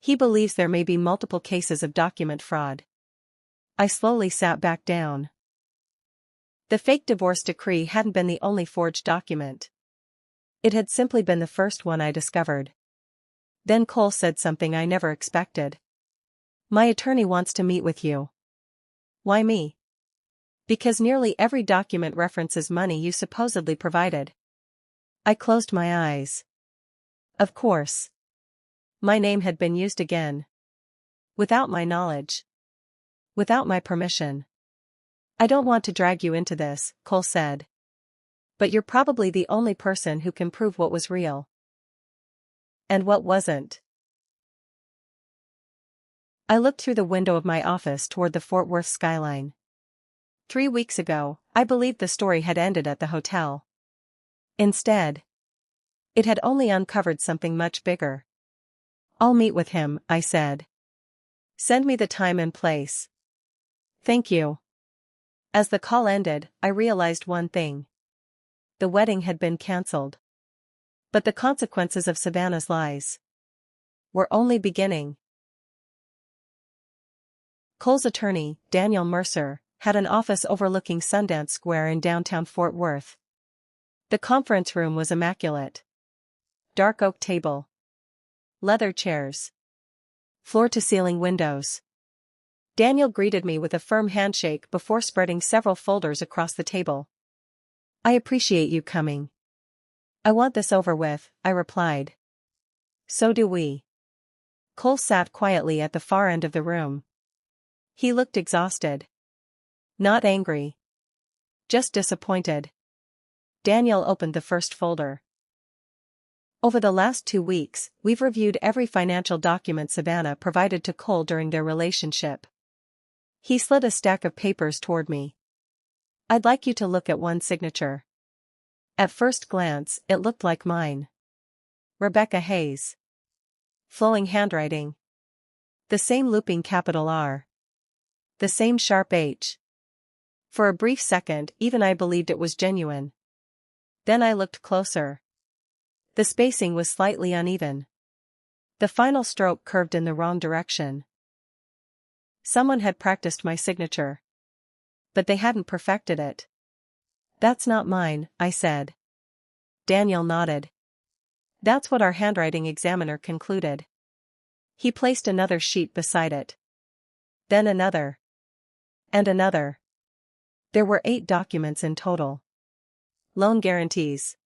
He believes there may be multiple cases of document fraud. I slowly sat back down. The fake divorce decree hadn't been the only forged document. It had simply been the first one I discovered. Then Cole said something I never expected. My attorney wants to meet with you. Why me? Because nearly every document references money you supposedly provided. I closed my eyes. Of course. My name had been used again. Without my knowledge. Without my permission. I don't want to drag you into this, Cole said. But you're probably the only person who can prove what was real. And what wasn't. I looked through the window of my office toward the Fort Worth skyline. 3 weeks ago, I believed the story had ended at the hotel. Instead, it had only uncovered something much bigger. I'll meet with him, I said. Send me the time and place. Thank you. As the call ended, I realized one thing. The wedding had been cancelled. But the consequences of Savannah's lies were only beginning. Cole's attorney, Daniel Mercer, had an office overlooking Sundance Square in downtown Fort Worth. The conference room was immaculate. Dark oak table. Leather chairs. Floor-to-ceiling windows. Daniel greeted me with a firm handshake before spreading several folders across the table. I appreciate you coming. I want this over with, I replied. So do we. Cole sat quietly at the far end of the room. He looked exhausted. Not angry. Just disappointed. Daniel opened the first folder. Over the last 2 weeks, we've reviewed every financial document Savannah provided to Cole during their relationship. He slid a stack of papers toward me. I'd like you to look at one signature. At first glance, it looked like mine. Rebecca Hayes. Flowing handwriting. The same looping capital R. The same sharp H. For a brief second, even I believed it was genuine. Then I looked closer. The spacing was slightly uneven. The final stroke curved in the wrong direction. Someone had practiced my signature. But they hadn't perfected it. That's not mine, I said. Daniel nodded. That's what our handwriting examiner concluded. He placed another sheet beside it. Then another. And another. There were 8 documents in total. Loan guarantees.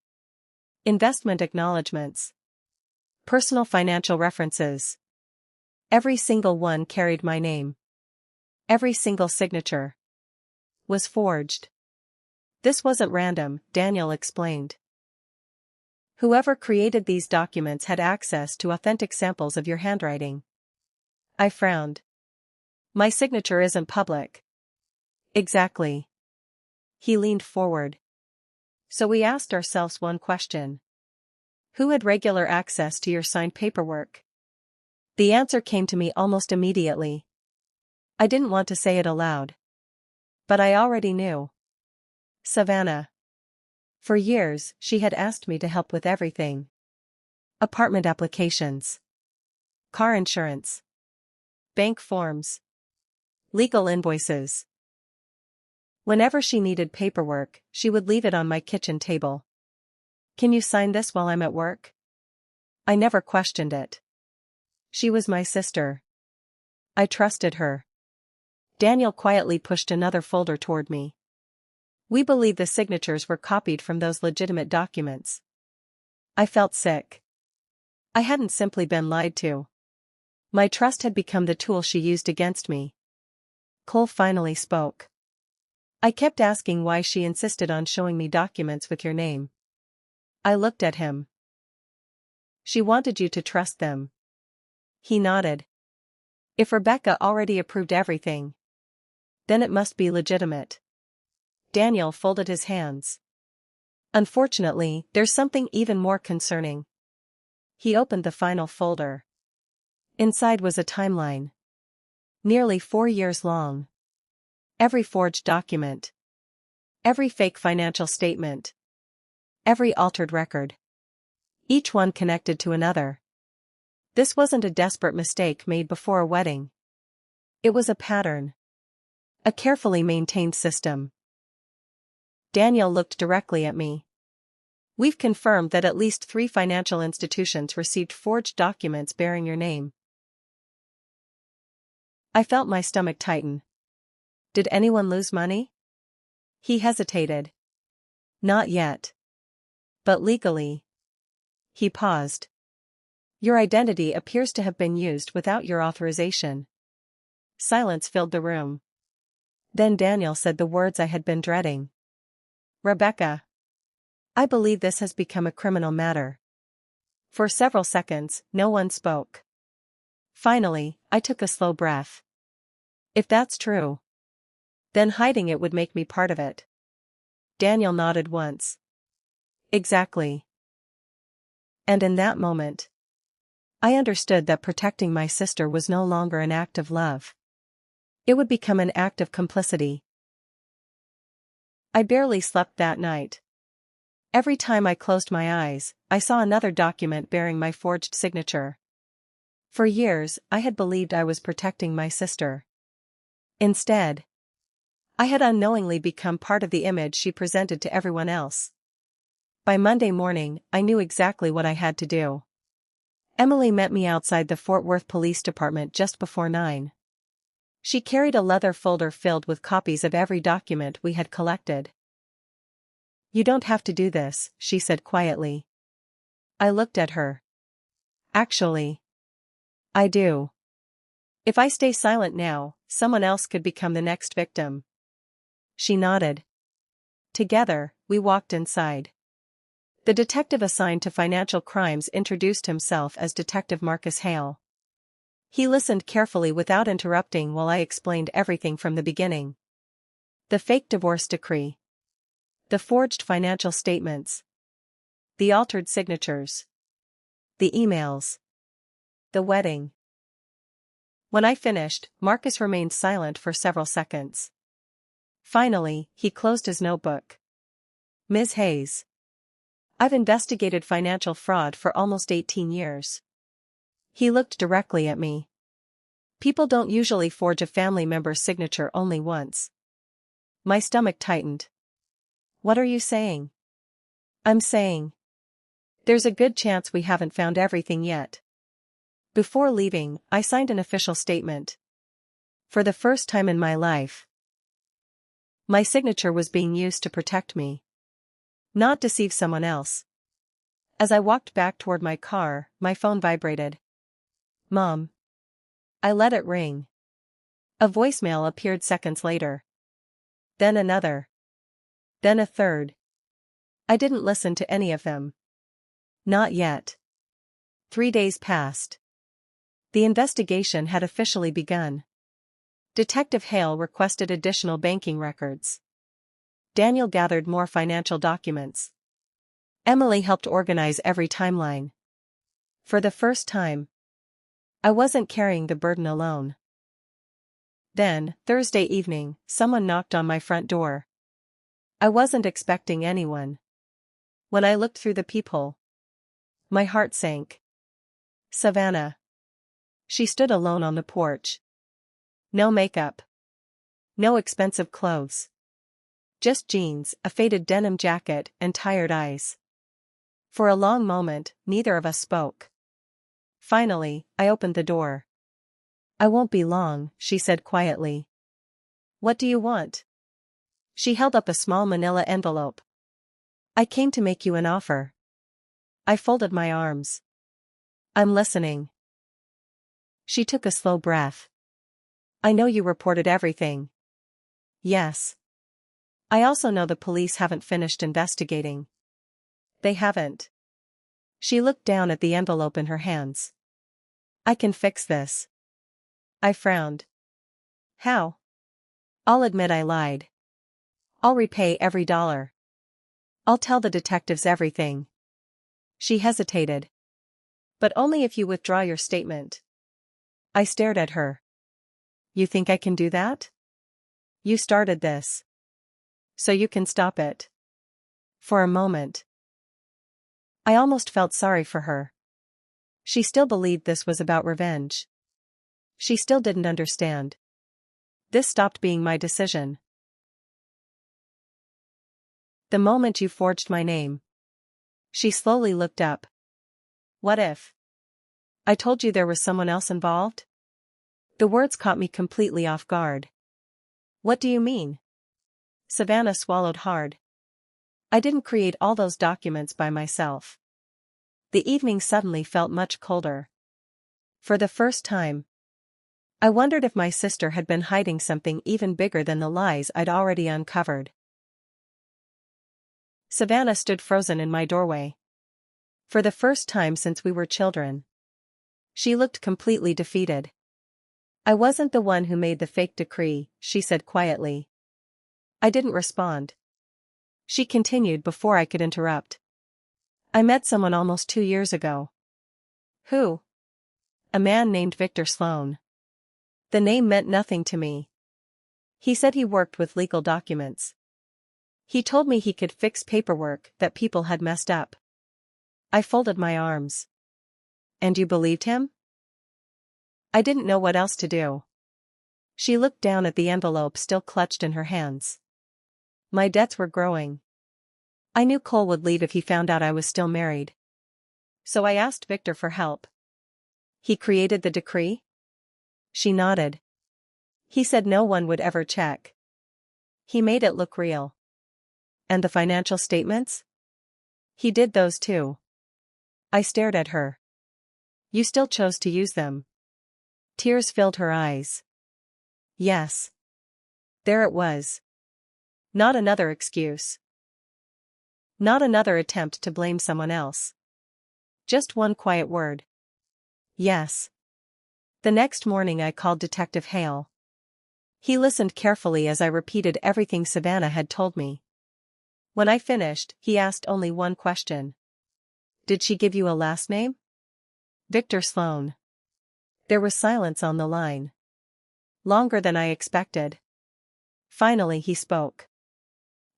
Investment acknowledgments. Personal financial references. Every single one carried my name. Every single signature was forged. This wasn't random, Daniel explained. Whoever created these documents had access to authentic samples of your handwriting. I frowned. My signature isn't public. Exactly. He leaned forward. So we asked ourselves one question. Who had regular access to your signed paperwork? The answer came to me almost immediately. I didn't want to say it aloud. But I already knew. Savannah. For years, she had asked me to help with everything. Apartment applications, car insurance, bank forms, legal invoices. Whenever she needed paperwork, she would leave it on my kitchen table. "Can you sign this while I'm at work?" I never questioned it. She was my sister. I trusted her. Daniel quietly pushed another folder toward me. "We believe the signatures were copied from those legitimate documents." I felt sick. I hadn't simply been lied to. My trust had become the tool she used against me. Cole finally spoke. "I kept asking why she insisted on showing me documents with your name." I looked at him. "She wanted you to trust them." He nodded. "If Rebecca already approved everything, then it must be legitimate." Daniel folded his hands. "Unfortunately, there's something even more concerning." He opened the final folder. Inside was a timeline. Nearly 4 years long. Every forged document. Every fake financial statement. Every altered record. Each one connected to another. This wasn't a desperate mistake made before a wedding. It was a pattern. A carefully maintained system. Daniel looked directly at me. "We've confirmed that at least 3 financial institutions received forged documents bearing your name." I felt my stomach tighten. "Did anyone lose money?" He hesitated. "Not yet. But legally." He paused. "Your identity appears to have been used without your authorization." Silence filled the room. Then Daniel said the words I had been dreading. "Rebecca. I believe this has become a criminal matter." For several seconds, no one spoke. Finally, I took a slow breath. "If that's true, then hiding it would make me part of it." Daniel nodded once. "Exactly." And in that moment, I understood that protecting my sister was no longer an act of love. It would become an act of complicity. I barely slept that night. Every time I closed my eyes, I saw another document bearing my forged signature. For years, I had believed I was protecting my sister. Instead, I had unknowingly become part of the image she presented to everyone else. By Monday morning, I knew exactly what I had to do. Emily met me outside the Fort Worth Police Department just before 9. She carried a leather folder filled with copies of every document we had collected. "You don't have to do this," she said quietly. I looked at her. "Actually, I do. If I stay silent now, someone else could become the next victim." She nodded. Together, we walked inside. The detective assigned to financial crimes introduced himself as Detective Marcus Hale. He listened carefully without interrupting while I explained everything from the beginning. The fake divorce decree. The forged financial statements. The altered signatures. The emails. The wedding. When I finished, Marcus remained silent for several seconds. Finally, he closed his notebook. "Ms. Hayes. I've investigated financial fraud for almost 18 years." He looked directly at me. "People don't usually forge a family member's signature only once." My stomach tightened. "What are you saying?" "I'm saying there's a good chance we haven't found everything yet." Before leaving, I signed an official statement. For the first time in my life, my signature was being used to protect me, not deceive someone else. As I walked back toward my car, my phone vibrated. "Mom." I let it ring. A voicemail appeared seconds later. Then another. Then a third. I didn't listen to any of them. Not yet. 3 days passed. The investigation had officially begun. Detective Hale requested additional banking records. Daniel gathered more financial documents. Emily helped organize every timeline. For the first time, I wasn't carrying the burden alone. Then, Thursday evening, someone knocked on my front door. I wasn't expecting anyone. When I looked through the peephole, my heart sank. Savannah. She stood alone on the porch. No makeup. No expensive clothes. Just jeans, a faded denim jacket, and tired eyes. For a long moment, neither of us spoke. Finally, I opened the door. "I won't be long," she said quietly. "What do you want?" She held up a small manila envelope. "I came to make you an offer." I folded my arms. "I'm listening." She took a slow breath. "I know you reported everything." "Yes. I also know the police haven't finished investigating." "They haven't." She looked down at the envelope in her hands. "I can fix this." I frowned. "How?" "I'll admit I lied. I'll repay every dollar. I'll tell the detectives everything." She hesitated. "But only if you withdraw your statement." I stared at her. "You think I can do that?" "You started this. So you can stop it." For a moment, I almost felt sorry for her. She still believed this was about revenge. She still didn't understand. This stopped being my decision. "The moment you forged my name." She slowly looked up. "What if I told you there was someone else involved?" The words caught me completely off guard. "What do you mean?" Savannah swallowed hard. "I didn't create all those documents by myself." The evening suddenly felt much colder. For the first time, I wondered if my sister had been hiding something even bigger than the lies I'd already uncovered. Savannah stood frozen in my doorway. For the first time since we were children. She looked completely defeated. "I wasn't the one who made the fake decree," she said quietly. I didn't respond. She continued before I could interrupt. "I met someone almost 2 years ago." "Who?" "A man named Victor Sloan." The name meant nothing to me. He said he worked with legal documents. He told me he could fix paperwork that people had messed up. I folded my arms. "And you believed him?" I didn't know what else to do. She looked down at the envelope still clutched in her hands. My debts were growing. I knew Cole would leave if he found out I was still married. So I asked Victor for help. "He created the decree?" She nodded. "He said no one would ever check. He made it look real." "And the financial statements?" "He did those too." I stared at her. "You still chose to use them." Tears filled her eyes. "Yes." There it was. Not another excuse. Not another attempt to blame someone else. Just one quiet word. "Yes." The next morning I called Detective Hale. He listened carefully as I repeated everything Savannah had told me. When I finished, he asked only one question. "Did she give you a last name?" "Victor Sloan." There was silence on the line. Longer than I expected. Finally he spoke.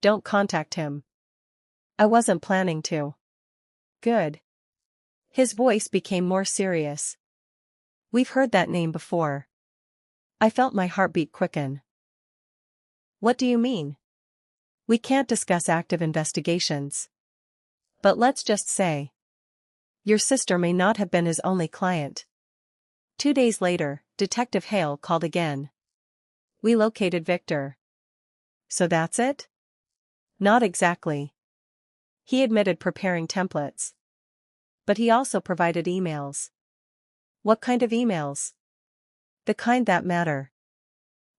"Don't contact him." "I wasn't planning to." "Good." His voice became more serious. "We've heard that name before." I felt my heartbeat quicken. "What do you mean?" "We can't discuss active investigations. But let's just say, your sister may not have been his only client." 2 days later, Detective Hale called again. "We located Victor." "So that's it?" "Not exactly." He admitted preparing templates. But he also provided emails. "What kind of emails?" "The kind that matter."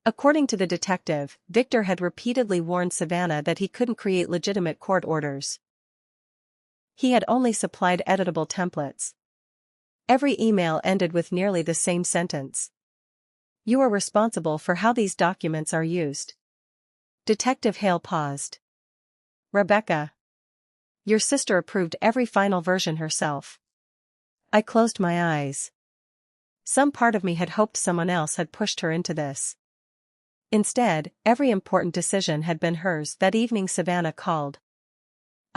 According to the detective, Victor had repeatedly warned Savannah that he couldn't create legitimate court orders. He had only supplied editable templates. Every email ended with nearly the same sentence. "You are responsible for how these documents are used." Detective Hale paused. "Rebecca. Your sister approved every final version herself." I closed my eyes. Some part of me had hoped someone else had pushed her into this. Instead, every important decision had been hers. That evening Savannah called.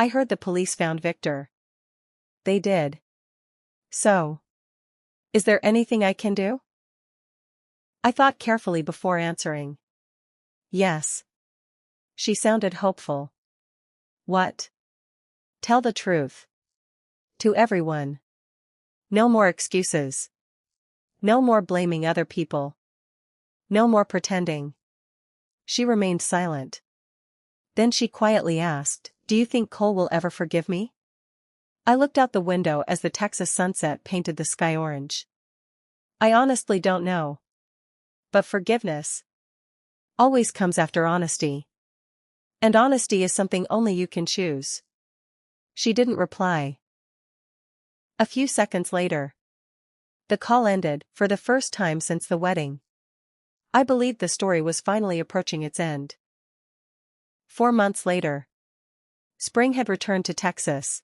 I heard the police found Victor. They did. So. Is there anything I can do? I thought carefully before answering. Yes. She sounded hopeful. What? Tell the truth. To everyone. No more excuses. No more blaming other people. No more pretending. She remained silent. Then she quietly asked, "Do you think Cole will ever forgive me?" I looked out the window as the Texas sunset painted the sky orange. I honestly don't know. But forgiveness always comes after honesty. And honesty is something only you can choose. She didn't reply. A few seconds later, the call ended, for the first time since the wedding. I believed the story was finally approaching its end. 4 months later. Spring had returned to Texas.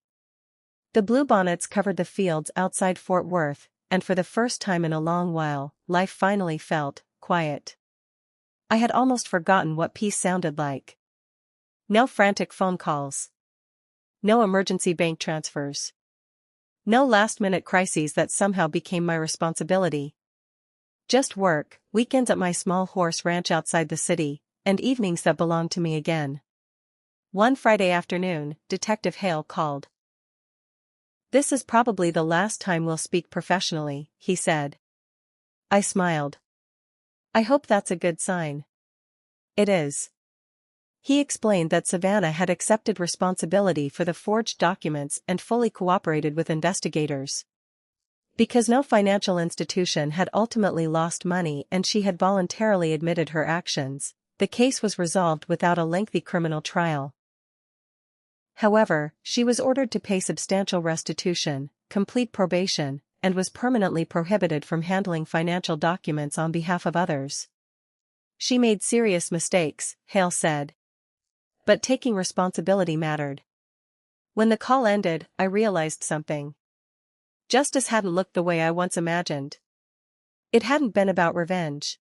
The bluebonnets covered the fields outside Fort Worth, and for the first time in a long while, life finally felt quiet. I had almost forgotten what peace sounded like. No frantic phone calls. No emergency bank transfers. No last-minute crises that somehow became my responsibility. Just work, weekends at my small horse ranch outside the city, and evenings that belonged to me again. One Friday afternoon, Detective Hale called. "This is probably the last time we'll speak professionally," he said. I smiled. "I hope that's a good sign." "It is." He explained that Savannah had accepted responsibility for the forged documents and fully cooperated with investigators. Because no financial institution had ultimately lost money and she had voluntarily admitted her actions, the case was resolved without a lengthy criminal trial. However, she was ordered to pay substantial restitution, complete probation, and was permanently prohibited from handling financial documents on behalf of others. She made serious mistakes, Hale said. But taking responsibility mattered. When the call ended, I realized something. Justice hadn't looked the way I once imagined. It hadn't been about revenge.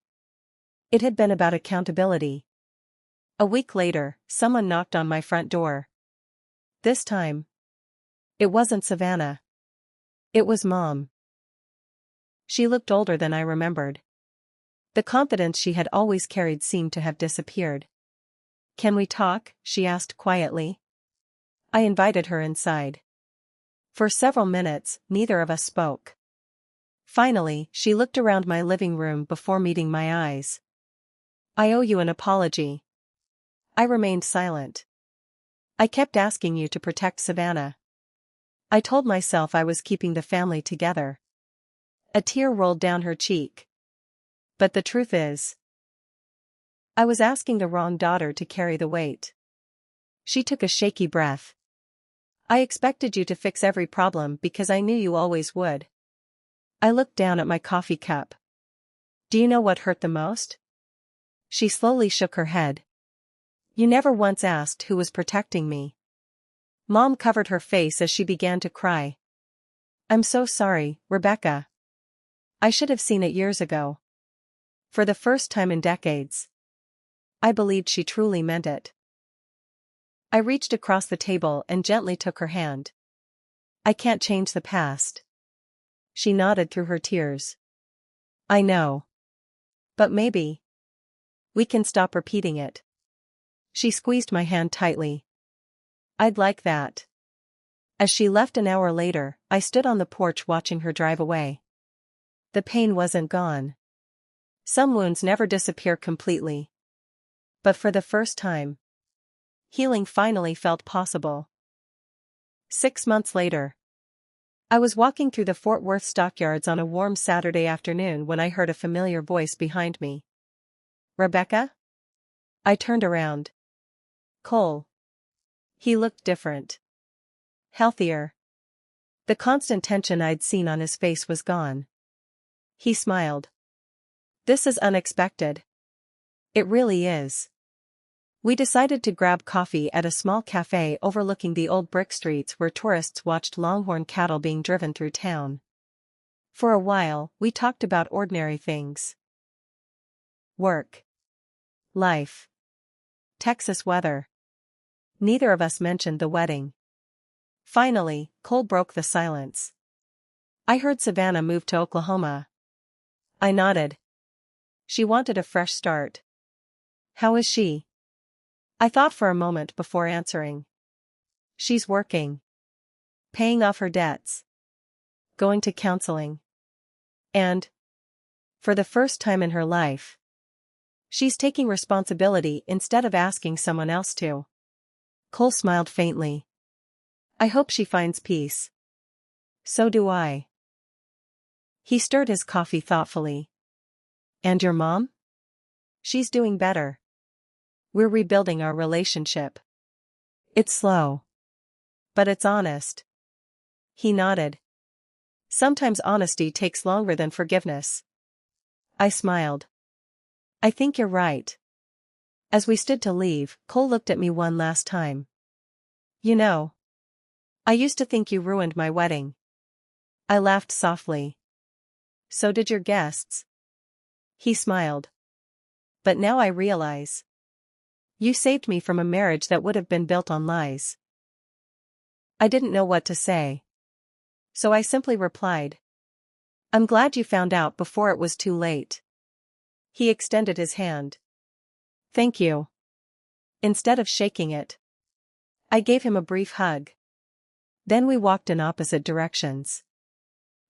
It had been about accountability. A week later, someone knocked on my front door. This time, it wasn't Savannah. It was Mom. She looked older than I remembered. The confidence she had always carried seemed to have disappeared. "Can we talk?" she asked quietly. I invited her inside. For several minutes, neither of us spoke. Finally, she looked around my living room before meeting my eyes. "I owe you an apology." I remained silent. "I kept asking you to protect Savannah. I told myself I was keeping the family together." A tear rolled down her cheek. "But the truth is, I was asking the wrong daughter to carry the weight." She took a shaky breath. "I expected you to fix every problem because I knew you always would." I looked down at my coffee cup. "Do you know what hurt the most?" She slowly shook her head. "You never once asked who was protecting me." Mom covered her face as she began to cry. "I'm so sorry, Rebecca. I should have seen it years ago." For the first time in decades, I believed she truly meant it. I reached across the table and gently took her hand. "I can't change the past." She nodded through her tears. "I know. But maybe we can stop repeating it." She squeezed my hand tightly. "I'd like that." As she left an hour later, I stood on the porch watching her drive away. The pain wasn't gone. Some wounds never disappear completely. But for the first time, healing finally felt possible. 6 months later. I was walking through the Fort Worth stockyards on a warm Saturday afternoon when I heard a familiar voice behind me. "Rebecca?" I turned around. "Cole." He looked different. Healthier. The constant tension I'd seen on his face was gone. He smiled. "This is unexpected." "It really is." We decided to grab coffee at a small cafe overlooking the old brick streets where tourists watched longhorn cattle being driven through town. For a while, we talked about ordinary things. Work. Life. Texas weather. Neither of us mentioned the wedding. Finally, Cole broke the silence. I heard Savannah moved to Oklahoma. I nodded. She wanted a fresh start. How is she? I thought for a moment before answering. She's working. Paying off her debts. Going to counseling. And, for the first time in her life, she's taking responsibility instead of asking someone else to. Cole smiled faintly. I hope she finds peace. So do I. He stirred his coffee thoughtfully. And your mom? She's doing better. We're rebuilding our relationship. It's slow. But it's honest. He nodded. Sometimes honesty takes longer than forgiveness. I smiled. I think you're right. As we stood to leave, Cole looked at me one last time. You know, I used to think you ruined my wedding. I laughed softly. So did your guests. He smiled. But now I realize. You saved me from a marriage that would have been built on lies. I didn't know what to say. So I simply replied. I'm glad you found out before it was too late. He extended his hand. Thank you. Instead of shaking it, I gave him a brief hug. Then we walked in opposite directions.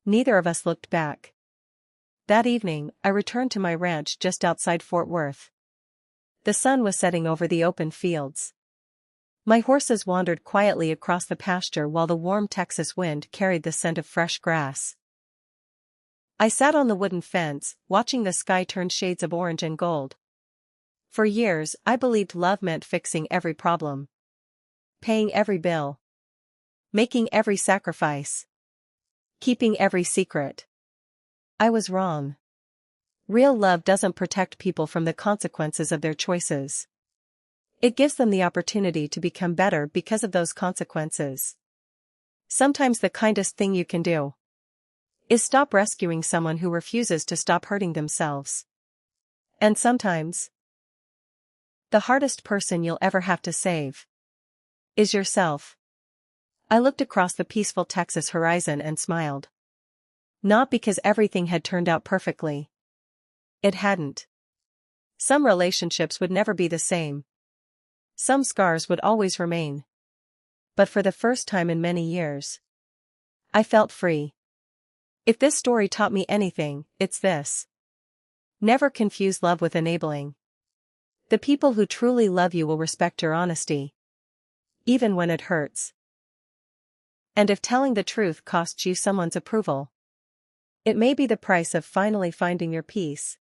Neither of us looked back. That evening, I returned to my ranch just outside Fort Worth. The sun was setting over the open fields. My horses wandered quietly across the pasture while the warm Texas wind carried the scent of fresh grass. I sat on the wooden fence, watching the sky turn shades of orange and gold. For years, I believed love meant fixing every problem. Paying every bill. Making every sacrifice. Keeping every secret. I was wrong. Real love doesn't protect people from the consequences of their choices. It gives them the opportunity to become better because of those consequences. Sometimes the kindest thing you can do is stop rescuing someone who refuses to stop hurting themselves. And sometimes, the hardest person you'll ever have to save is yourself. I looked across the peaceful Texas horizon and smiled. Not because everything had turned out perfectly. It hadn't. Some relationships would never be the same. Some scars would always remain. But for the first time in many years, I felt free. If this story taught me anything, it's this. Never confuse love with enabling. The people who truly love you will respect your honesty, even when it hurts. And if telling the truth costs you someone's approval, it may be the price of finally finding your peace.